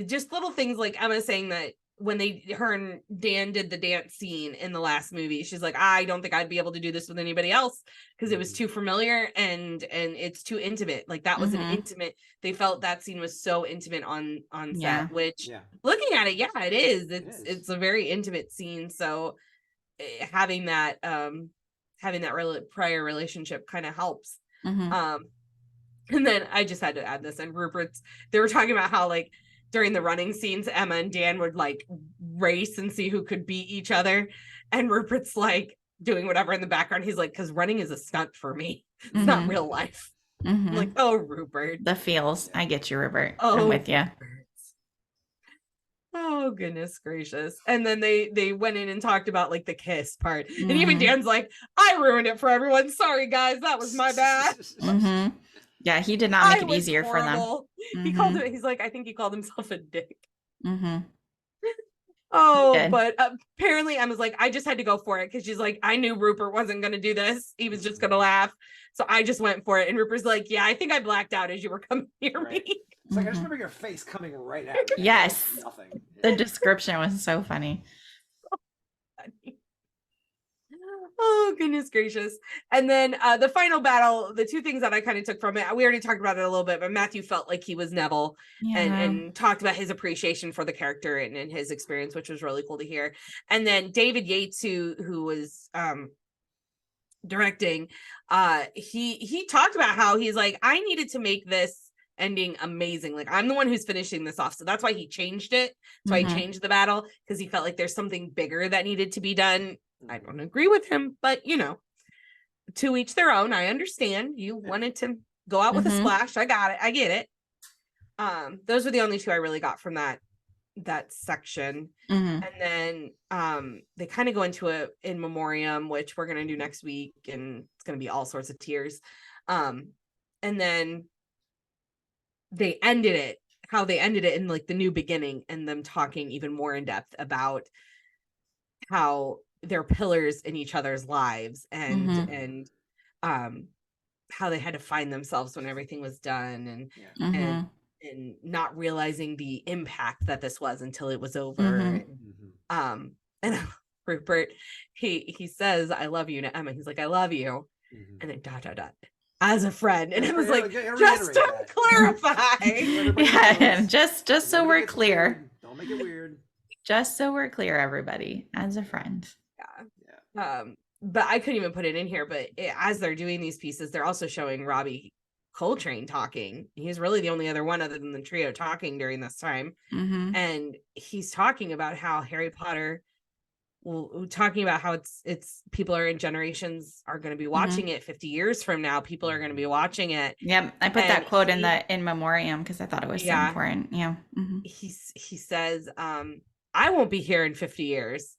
Speaker 7: just little things like Emma saying that when her and Dan did the dance scene in the last movie, she's like, I don't think I'd be able to do this with anybody else because it was too familiar and it's too intimate. Like that was an intimate. They felt that scene was so intimate on set, which looking at it, it is. It's a very intimate scene. So having that prior relationship kind of helps. And then I just had to add this, and they were talking about how like during the running scenes, Emma and Dan would like race and see who could beat each other. And Rupert's like doing whatever in the background. He's like, because running is a stunt for me. It's not real life. I'm like, oh, Rupert.
Speaker 1: The feels. I get you, Rupert. I'm with you.
Speaker 7: Oh, goodness gracious. And then they went in and talked about like the kiss part. And even Dan's like, I ruined it for everyone. Sorry, guys. That was my bad.
Speaker 1: Yeah, he did not make it easier for them.
Speaker 7: He called it, he's like, I think he called himself a dick. But apparently Emma's like, I just had to go for it because she's like, I knew Rupert wasn't going to do this. He was just going to laugh. So I just went for it. And Rupert's like, yeah, I think I blacked out as you were coming near me.
Speaker 8: It's like, I just remember your face coming right at me.
Speaker 1: Yes.
Speaker 8: Nothing.
Speaker 1: The description was so funny.
Speaker 7: Oh, goodness gracious. And then the final battle, the two things that I kind of took from it, we already talked about it a little bit, but Matthew felt like he was Neville and talked about his appreciation for the character and his experience, which was really cool to hear. And then David Yates, who was directing, he talked about how he's like, I needed to make this ending amazing. Like I'm the one who's finishing this off. So that's why he changed it. That's why he changed the battle, because he felt like there's something bigger that needed to be done. I don't agree with him, but you know, to each their own. I understand you wanted to go out with a splash. I got it. I get it. Those were the only two I really got from that section. And then they kind of go into a in memoriam, which we're going to do next week, and it's going to be all sorts of tears. And then they ended it how they ended it in like the new beginning, and them talking even more in depth about how they're pillars in each other's lives, and how they had to find themselves when everything was done, and not realizing the impact that this was until it was over. And Rupert, he says, "I love you" to Emma. He's like, "I love you," and then ... as a friend. And it was like, just to clarify.
Speaker 1: Yeah, just so we're clear.
Speaker 8: Don't make it weird.
Speaker 1: Just so we're clear, everybody, as a friend.
Speaker 7: Yeah. But I couldn't even put it in here, but as they're doing these pieces, they're also showing Robbie Coltrane talking. He's really the only other one other than the trio talking during this time. And he's talking about how Harry Potter, talking about how it's people are in generations are going to be watching it 50 years from now. People are going to be watching it.
Speaker 1: Yep. I put that quote in the in memoriam because I thought it was so important. Yeah.
Speaker 7: He says, I won't be here in 50 years.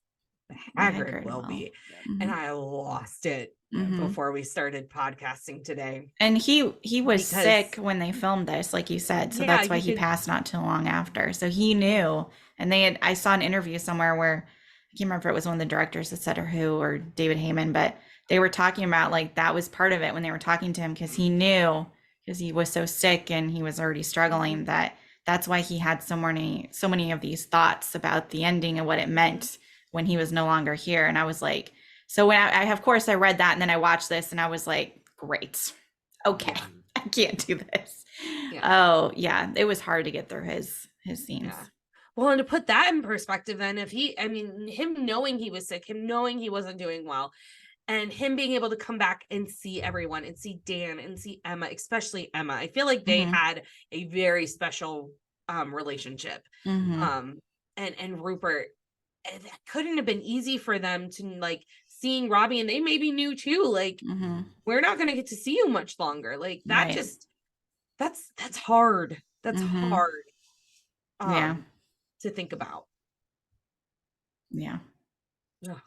Speaker 7: Hagrid will be. And I lost it before we started podcasting today.
Speaker 1: And he was sick when they filmed this, like you said. So that's why he passed not too long after. So he knew. And I saw an interview somewhere where I can't remember if it was one of the directors that said or David Heyman, but they were talking about like that was part of it when they were talking to him, because he knew, because he was so sick and he was already struggling, that's why he had so many of these thoughts about the ending and what it meant when he was no longer here. And I was like, so when I of course I read that, and then I watched this and I was like, great, okay, I can't do this. Oh yeah, it was hard to get through his scenes.
Speaker 7: Well, and to put that in perspective, then him knowing he was sick, him knowing he wasn't doing well, and him being able to come back and see everyone and see Dan and see Emma, especially Emma, I feel like they had a very special relationship. And Rupert, that couldn't have been easy for them to like seeing Robbie, and they maybe knew too, like we're not going to get to see you much longer. Like that that's hard. That's hard. To think about. Ugh.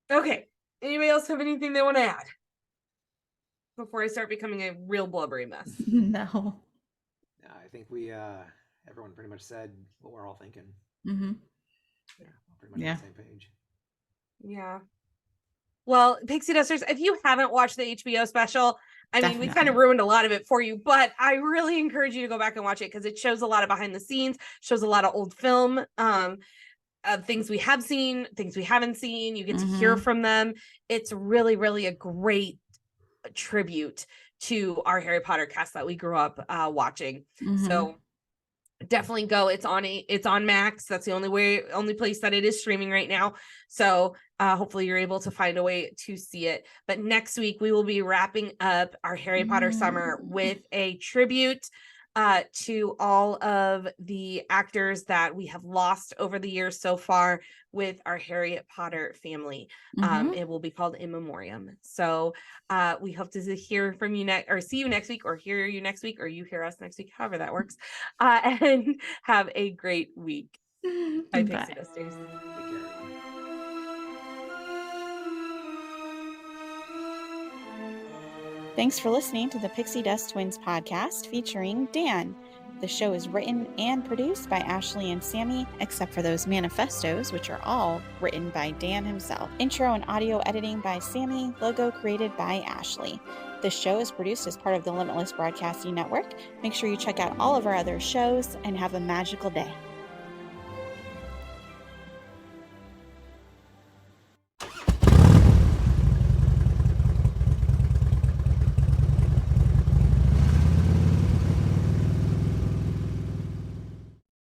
Speaker 7: Okay. Anybody else have anything they want to add before I start becoming a real blubbery mess?
Speaker 1: No.
Speaker 8: I think we everyone pretty much said what we're all thinking. Pretty much on the same page. Yeah.
Speaker 7: Well, Pixie Dusters, if you haven't watched the HBO special, we kind of ruined a lot of it for you, but I really encourage you to go back and watch it, because it shows a lot of behind the scenes, shows a lot of old film, things we have seen, things we haven't seen. You get to hear from them. It's really, really a great tribute to our Harry Potter cast that we grew up watching. So definitely go. It's on Max. That's the only place that it is streaming right now. So hopefully you're able to find a way to see it. But next week we will be wrapping up our Harry Potter summer with a tribute to all of the actors that we have lost over the years so far with our Harry Potter family. It will be called In Memoriam. So we hope to hear from you or see you next week, or hear you next week, or you hear us next week, however that works. And have a great week. Bye, Pixie Dusters.
Speaker 1: Thanks for listening to the Pixie Dust Twins podcast featuring Dan. The show is written and produced by Ashley and Sammi, except for those manifestos, which are all written by Dan himself. Intro and audio editing by Sammi, logo created by Ashley. This show is produced as part of the Limitless Broadcasting Network. Make sure you check out all of our other shows and have a magical day.